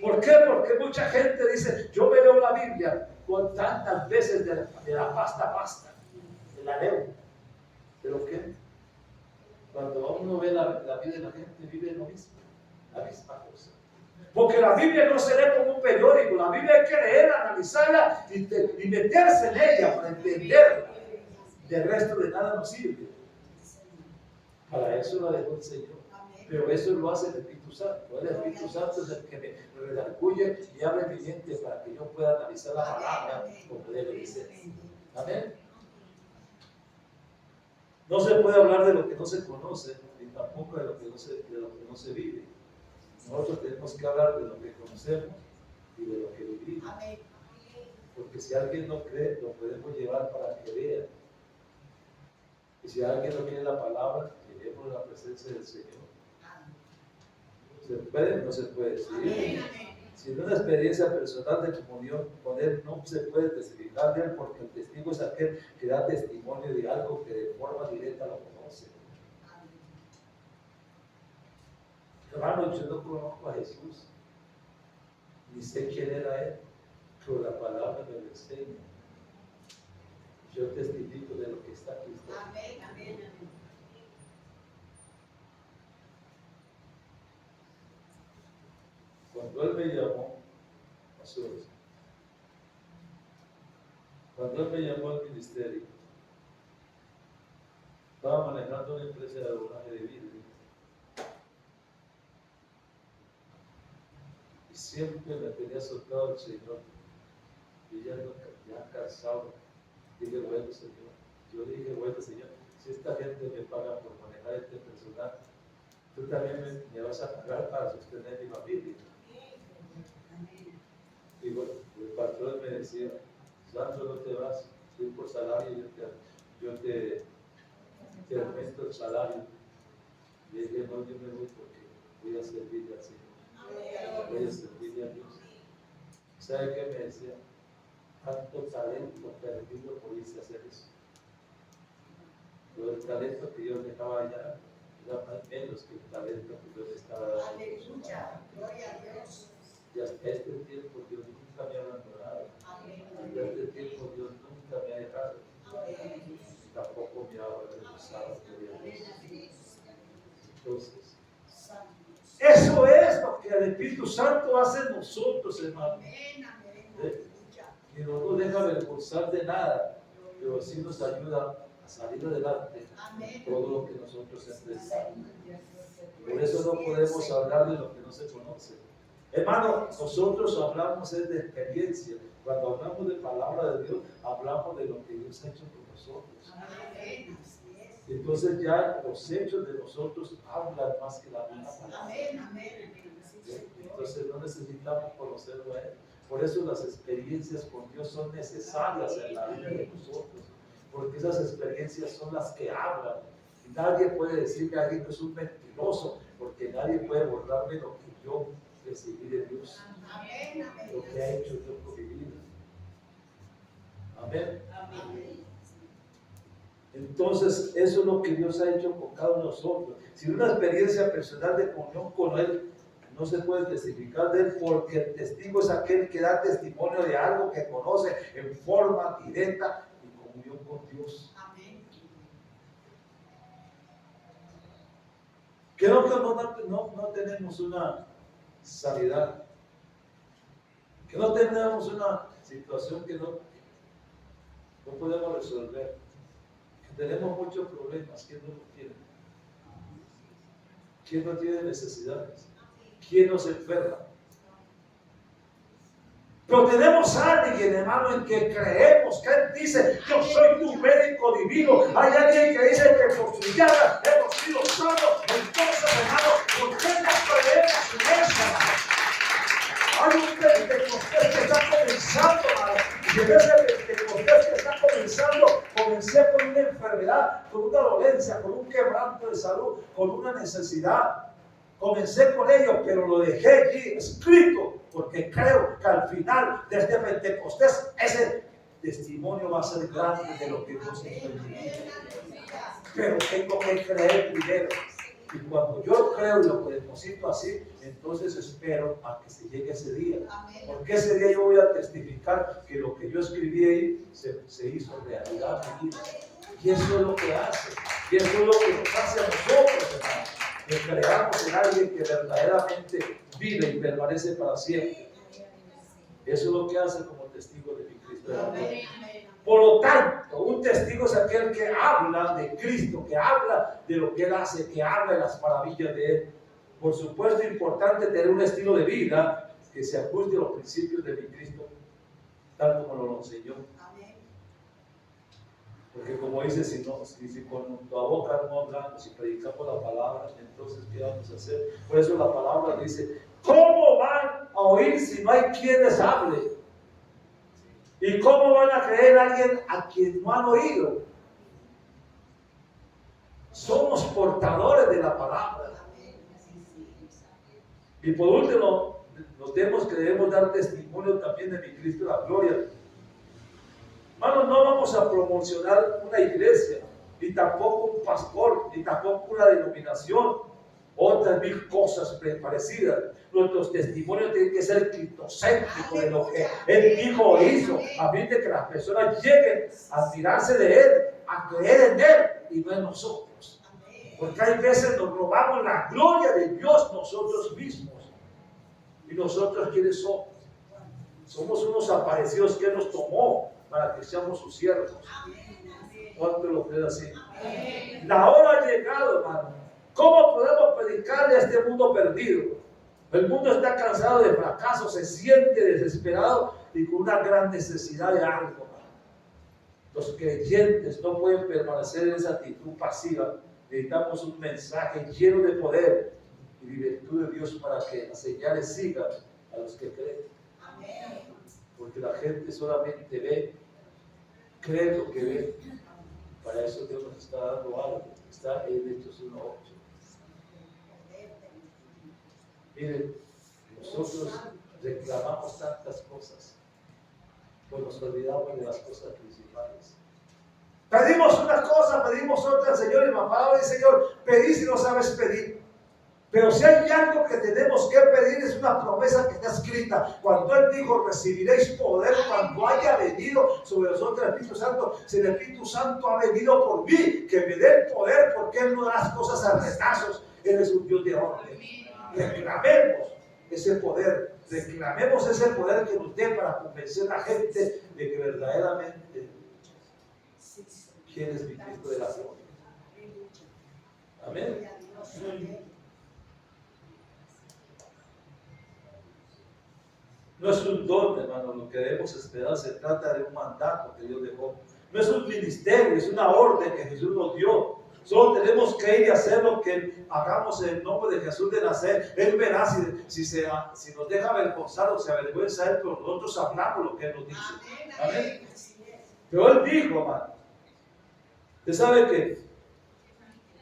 ¿Por qué? Porque mucha gente dice: yo me leo la Biblia con tantas veces de la pasta a pasta. Me la leo. ¿Pero qué? Cuando uno ve la vida de la gente, vive lo mismo, la misma cosa. Porque la Biblia no se lee como un periódico, la Biblia hay que leerla, analizarla y meterse en ella para entenderla. Del resto de nada nos sirve. Para eso la dejó el Señor. Pero eso lo hace el Espíritu Santo. El Espíritu Santo es el que me redarguye y abre mi mente para que yo pueda analizar la palabra como debe ser. Amén. No se puede hablar de lo que no se conoce, ni tampoco de lo que no se vive. Nosotros tenemos que hablar de lo que conocemos y de lo que vivimos. Porque si alguien no cree, lo podemos llevar para que vea. Y si alguien no quiere la palabra, llevemos la presencia del Señor. ¿Se puede? No se puede. ¿Sí? Si en una experiencia personal de comunión con Él no se puede testificar de Él, porque el testigo es aquel que da testimonio de algo que de forma directa lo conoce. Hermano, yo no conozco a Jesús, ni sé quién era Él, pero la palabra me lo enseña. Yo testifico de lo que está aquí. Amén, amén, amén. Cuando Él me llamó, cuando Él me llamó al ministerio, estaba manejando una empresa de doblaje de vidrio. Y siempre me tenía soltado el Señor. Y ya cansado, dije: bueno, Señor. Yo dije: bueno, Señor, si esta gente me paga por manejar este personal, tú también me vas a pagar para sostener mi familia. Y bueno, el patrón me decía: Sandro, no te vas, si por salario yo te aumento el salario. Y dije: no, yo me voy porque voy a servirle al Señor, voy a servirle a Dios. ¿Sabe qué me decía? Tanto talento perdido por irse a hacer eso. Pero el talento que yo dejaba allá era más menos que el talento que yo le estaba dando. Aleluya, gloria a Dios. Y hasta este tiempo Dios nunca me ha abandonado. Hasta este tiempo Dios nunca me ha dejado. Y tampoco me ha rehusado. Entonces, eso es lo que el Espíritu Santo hace en nosotros, hermano. Y no nos deja avergonzar de nada, pero sí nos ayuda a salir adelante en todo lo que nosotros enfrentamos. Por eso no podemos hablar de lo que no se conoce. Hermano, nosotros hablamos de experiencia. Cuando hablamos de palabra de Dios, hablamos de lo que Dios ha hecho con nosotros. Entonces ya los hechos de nosotros hablan más que la misma palabra. Entonces no necesitamos conocerlo a Él. Por eso las experiencias con Dios son necesarias en la vida de nosotros. Porque esas experiencias son las que hablan. Y nadie puede decir que alguien es un mentiroso, porque nadie puede borrarme lo que yo recibí de Dios. Lo que ha hecho Dios con mi vida. Amén. Entonces, eso es lo que Dios ha hecho con cada uno de nosotros. Si una experiencia personal de comunión con Él, no se puede testificar de Él, porque el testigo es aquel que da testimonio de algo que conoce en forma directa y comunión con Dios. Creo que no tenemos una sanidad, que no tenemos una situación que no podemos resolver, que tenemos muchos problemas. ¿Quién no los tiene? ¿Quién no tiene necesidades? ¿Quién no se enferma? Pero tenemos a alguien, hermano, en que creemos, que Él dice: yo soy tu médico divino. Hay alguien que dice que por su llaga hemos sido sanos. Entonces, hermano, ¿por qué no creemos en eso, hermano? Hay un Pentecostés que está comenzando, hermano. Y en ese Pentecostés que está comenzando, comencé con una enfermedad, con una dolencia, con un quebranto de salud, con una necesidad. Comencé con ello, pero lo dejé allí escrito, porque creo que al final de este Pentecostés ese testimonio va a ser grande de lo que Dios ha hecho en mi vida. Pero tengo que creer primero. Y cuando yo creo y lo deposito así, entonces espero a que se llegue ese día. Porque ese día yo voy a testificar que lo que yo escribí ahí se hizo realidad en mi vida. Y eso es lo que hace. Y eso es lo que nos hace a nosotros, hermanos. Que creamos en alguien que verdaderamente vive y permanece para siempre. Eso es lo que hace como testigo de mi Cristo. Por lo tanto, un testigo es aquel que habla de Cristo, que habla de lo que Él hace, que habla de las maravillas de Él. Por supuesto, es importante tener un estilo de vida que se ajuste a los principios de mi Cristo, tal como nos lo enseñó. Porque como dice, si con tu boca no hablamos, si predicamos la palabra, entonces ¿qué vamos a hacer? Por eso la palabra dice: ¿cómo van a oír si no hay quien les hable? ¿Y cómo van a creer a alguien a quien no han oído? Somos portadores de la palabra. Y por último, notemos que debemos dar testimonio también de mi Cristo de la gloria. Hermanos, no vamos a promocionar una iglesia, ni tampoco un pastor, ni tampoco una denominación, otras mil cosas parecidas. Nuestros testimonios tienen que ser cristocéntricos de lo que Él dijo o hizo, a fin de que las personas lleguen a admirarse de Él, a creer en Él y no en nosotros. Porque hay veces nos robamos la gloria de Dios nosotros mismos. ¿Y nosotros quiénes somos? Somos unos aparecidos que Él nos tomó para que seamos sus siervos. ¿Cuánto lo creen así? La hora ha llegado, hermano. ¿Cómo podemos predicarle a este mundo perdido? El mundo está cansado de fracaso, se siente desesperado y con una gran necesidad de algo, hermano. Los creyentes no pueden permanecer en esa actitud pasiva. Necesitamos un mensaje lleno de poder y virtud de Dios para que las señales sigan a los que creen. Porque la gente solamente ve, cree lo que ve. Para eso Dios nos está dando algo. Está en Hechos 1:8. Miren, nosotros reclamamos tantas cosas, pues nos olvidamos de las cosas principales. Pedimos una cosa, pedimos otra, Señor, y la palabra dice: Señor, pedí si no sabes pedir. Pero si hay algo que tenemos que pedir, es una promesa que está escrita. Cuando Él dijo: recibiréis poder cuando haya venido sobre vosotros el Espíritu Santo. Si el Espíritu Santo ha venido por mí, que me dé el poder, porque Él no da las cosas a retazos. Él es un Dios de orden. Reclamemos ese poder, reclamemos ese poder que nos dé para convencer a la gente de que verdaderamente ¿quién es mi Cristo de la gloria? Amén. No es un don, hermano, lo que debemos esperar. Se trata de un mandato que Dios dejó. No es un ministerio, es una orden que Jesús nos dio. Solo tenemos que ir y hacer lo que hagamos en el nombre de Jesús de nacer. Él verá si nos deja avergonzar o se avergüenza Él, pero nosotros hablamos lo que Él nos dice. Amén. Pero Él dijo, hermano, usted sabe que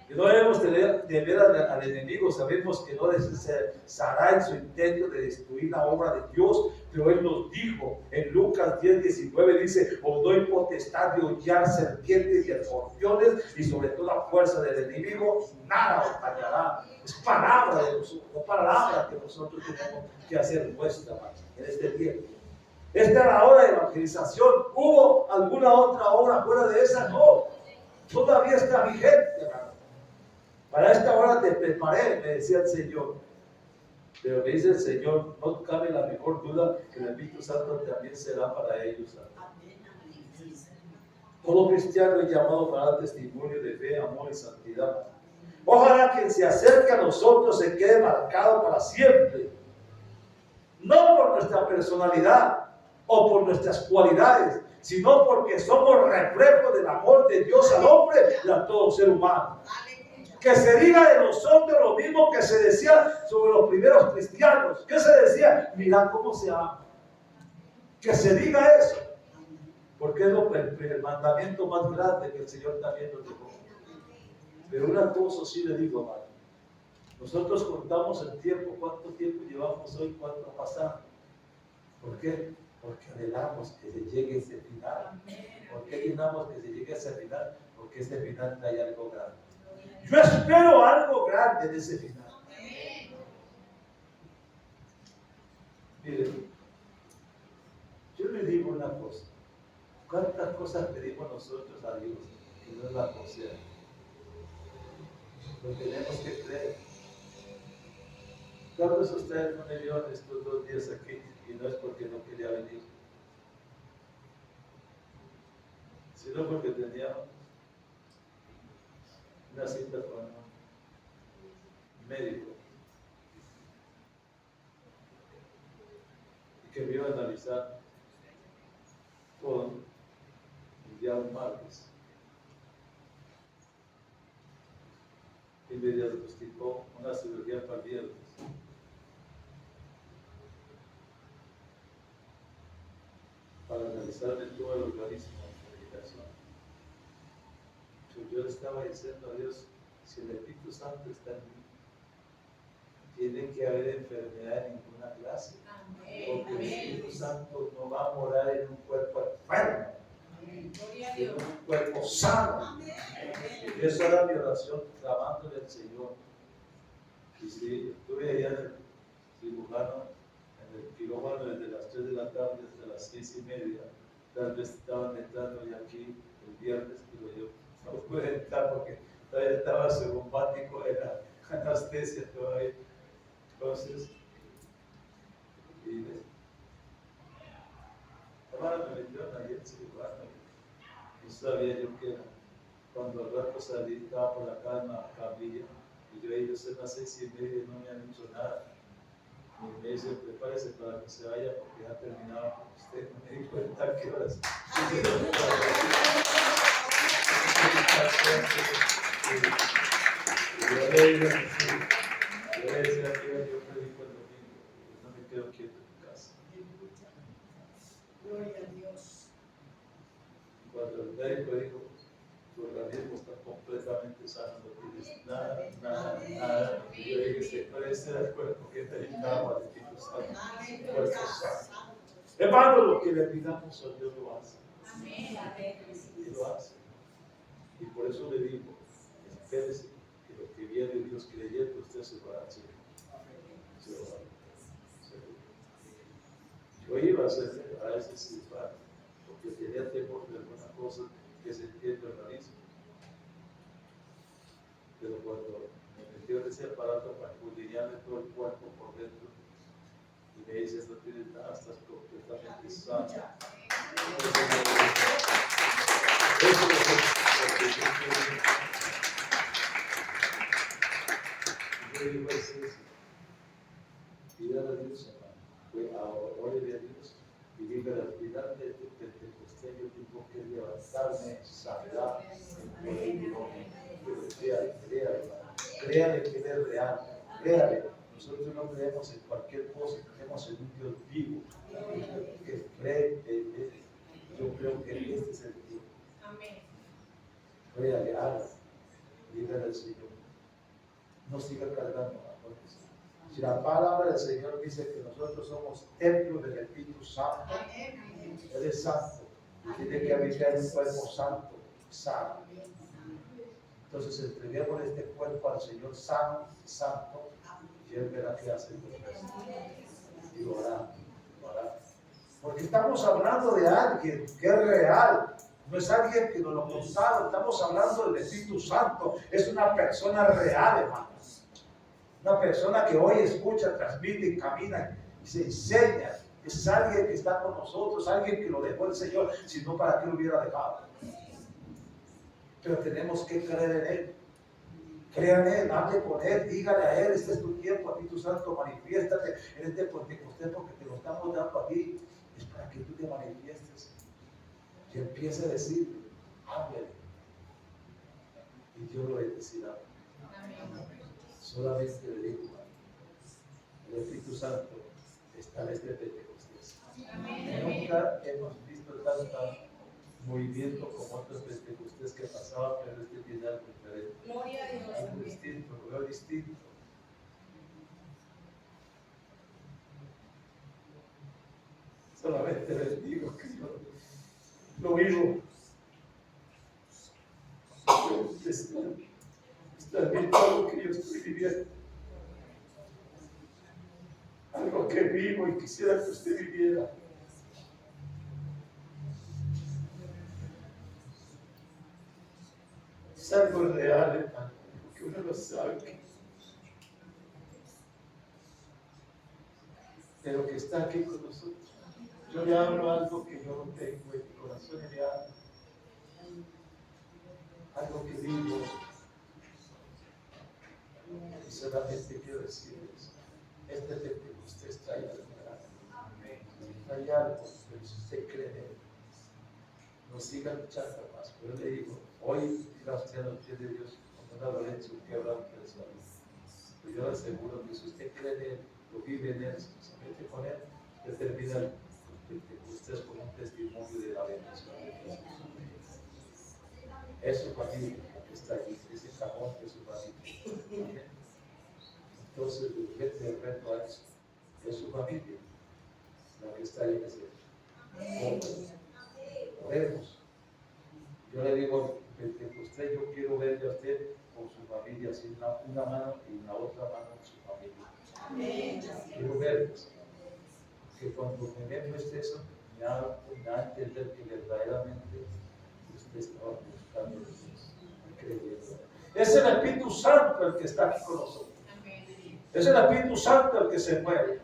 no debemos temer al enemigo. Sabemos que no cesará en su intento de destruir la obra de Dios, pero Él nos dijo en Lucas 10:19, dice: os doy potestad de hollar serpientes y escorpiones, y sobre toda fuerza del enemigo nada os dañará. Es palabra de nosotros, palabra que nosotros tenemos que hacer nuestra en este tiempo. Esta es la hora de evangelización. ¿Hubo alguna otra obra fuera de esa? No, todavía está vigente, hermano. Para esta hora te preparé, me decía el Señor. Pero me dice el Señor, no cabe la mejor duda que el Espíritu Santo también será para ellos. Todo cristiano es llamado para dar testimonio de fe, amor y santidad. Ojalá quien se acerque a nosotros se quede marcado para siempre. No por nuestra personalidad o por nuestras cualidades, sino porque somos reflejo del amor de Dios al hombre y a todo ser humano. Que se diga de nosotros lo mismo que se decía sobre los primeros cristianos. ¿Qué se decía? Mirad cómo se ama. Que se diga eso. Porque es el mandamiento más grande que el Señor también nos dejó. Pero una cosa sí le digo, hermano. Nosotros contamos el tiempo, cuánto tiempo llevamos hoy, cuánto ha pasado. ¿Por qué? Porque anhelamos que se llegue ese final. ¿Por qué anhelamos que se llegue ese final? Porque ese final trae algo grande. Yo espero algo grande de ese final. Miren, yo le digo una cosa. ¿Cuántas cosas pedimos nosotros a Dios que no las conceda? Lo tenemos que creer. ¿Cuántos de ustedes no me vieron estos 2 días aquí? Y no es porque no quería venir, sino porque tenía una cita con un médico y que me iba a analizar con el día martes y me diagnosticó una cirugía para el viernes. Para analizarme todo el organismo de medicación. Yo le estaba diciendo a Dios, si el Espíritu Santo está en mí, tiene que haber enfermedad en ninguna clase. Porque el Espíritu Santo no va a morar en un cuerpo enfermo, en un cuerpo sano. Y eso era mi oración, clamándole al Señor. Y si estuve allá en el cirujano, en el quirófano desde las 3 de la tarde hasta las 6:30, tal vez estaban entrando ya aquí el viernes, pero yo no pude entrar porque todavía estaba segumbático de la anestesia todavía. Entonces, y hermano, me metieron ahí el cirujano, no sabía yo qué era. Cuando al rato salí, estaba por acá en la camilla, y yo ellos son las 6:30 y no me han dicho nada. Y me dice, prepárese para que se vaya porque ya terminaba con usted. No me di cuenta que horas. Yo le decía que yo predico el domingo, no me quedo quieto en mi casa. Gloria a Dios. Cuando el médico dijo, tu organismo está completamente sano, no tienes nada. Y yo dije, se parece al cuerpo que necesitaba de Espíritu Santo. Cuerpo sano. Hermano, lo que le pidamos a Dios lo hace. Y lo hace. Y por eso le digo, espérese que lo que viene Dios creyendo, usted se va a hacer. Se lo va a hacer. Yo iba a hacer a ese cirujano, porque tenía temor de alguna cosa que sentía en el organismo. Pero cuando me metió en ese aparato para escudriñarme todo el cuerpo por dentro, y me dice, no tienes nada, estás completamente sano. Eso es lo que yo digo, es eso. Pídale a Dios, hermano. Órale a Dios y dígale al final de Pentecostés, yo tengo que levantarme, sanidad, créale que Él es real, créale. Nosotros no creemos en cualquier cosa, creemos en un Dios vivo, que cree en Él. Yo creo que este es el Dios. Créale, haga, dígale al Señor. No siga cargando amores. Si la palabra del Señor dice que nosotros somos templos del Espíritu Santo, Él es santo y tiene que habitar en un cuerpo santo, sano. Entonces entreguemos este cuerpo al Señor sano y santo y Él verá qué hace con él. Y lo hará, lo hará. Porque estamos hablando de alguien que es real, No es alguien que nos lo contaron, estamos hablando del Espíritu Santo. Es una persona real, hermanos. Una persona que hoy escucha, transmite y camina y se enseña. Es alguien que está con nosotros, alguien que lo dejó el Señor, si no, ¿para qué lo hubiera dejado? Pero tenemos que creer en Él. Crea en Él, hable con Él, dígale a Él, este es tu tiempo, Espíritu Santo, manifiéstate en este Pentecostés porque te lo estamos dando a ti. Es para que tú te manifiestes y empiece a decir, háblale. Y Dios lo bendecirá. Solamente le digo, el Espíritu Santo está en este Pentecostés. Nunca hemos visto tanto movimiento como otros Pentecostés que pasaban, pero este tiene algo diferente. Gloria a Dios. Algo distinto, lo veo distinto. Solamente les digo que yo lo vivo. Está viendo algo que yo estoy viviendo. Algo que vivo y quisiera que usted viviera. Es algo real, hermano, que uno lo sabe. Pero que está aquí con nosotros. Yo le hablo algo que yo no tengo en mi corazón y le hablo. Algo que vivo. Y solamente quiero decirles, este Pentecostés trae algo grande. Trae algo, pero si usted cree en él, no siga luchando más. Pero le digo, hoy irá usted a los pies de Dios con una dolencia, un quebranto de salud. Pero yo le aseguro que si usted cree en él, lo vive en él, se mete con él, usted termina el Pentecostés con un testimonio de la bendición de Dios. Es su familia que está allí, ese cajón de su familia. Entonces, el reto es su familia, la que está ahí en ese. Oremos. Yo le digo, Pentecostés, yo quiero verle a usted con su familia, así una mano y la otra mano con su familia. Quiero verles. Que cuando me demuestre eso, me da a entender que verdaderamente usted estaba buscando a Dios, creyendo. Es el Espíritu Santo el que está aquí con nosotros. Es el Espíritu Santo el que se mueve.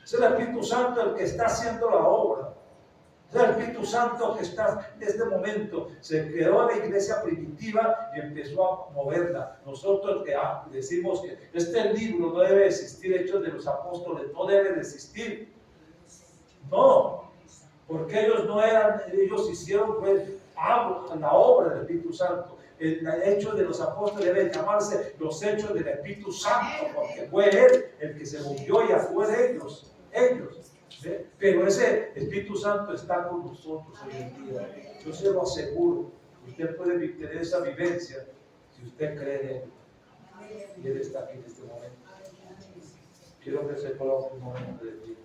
Es el Espíritu Santo el que está haciendo la obra. Es el Espíritu Santo que está en este momento. Se quedó en la iglesia primitiva y empezó a moverla. Nosotros que decimos que este libro no debe existir, Hechos de los Apóstoles, no debe de existir. No, porque ellos no eran, ellos hicieron pues la obra del Espíritu Santo. El hecho de los apóstoles debe llamarse los hechos del Espíritu Santo, porque fue Él el que se movió y actuó en ellos. ¿Sí? Pero ese Espíritu Santo está con nosotros hoy en día. Yo se lo aseguro. Usted puede tener esa vivencia si usted cree en Él. Y Él está aquí en este momento. Quiero que se coloque un momento de ti.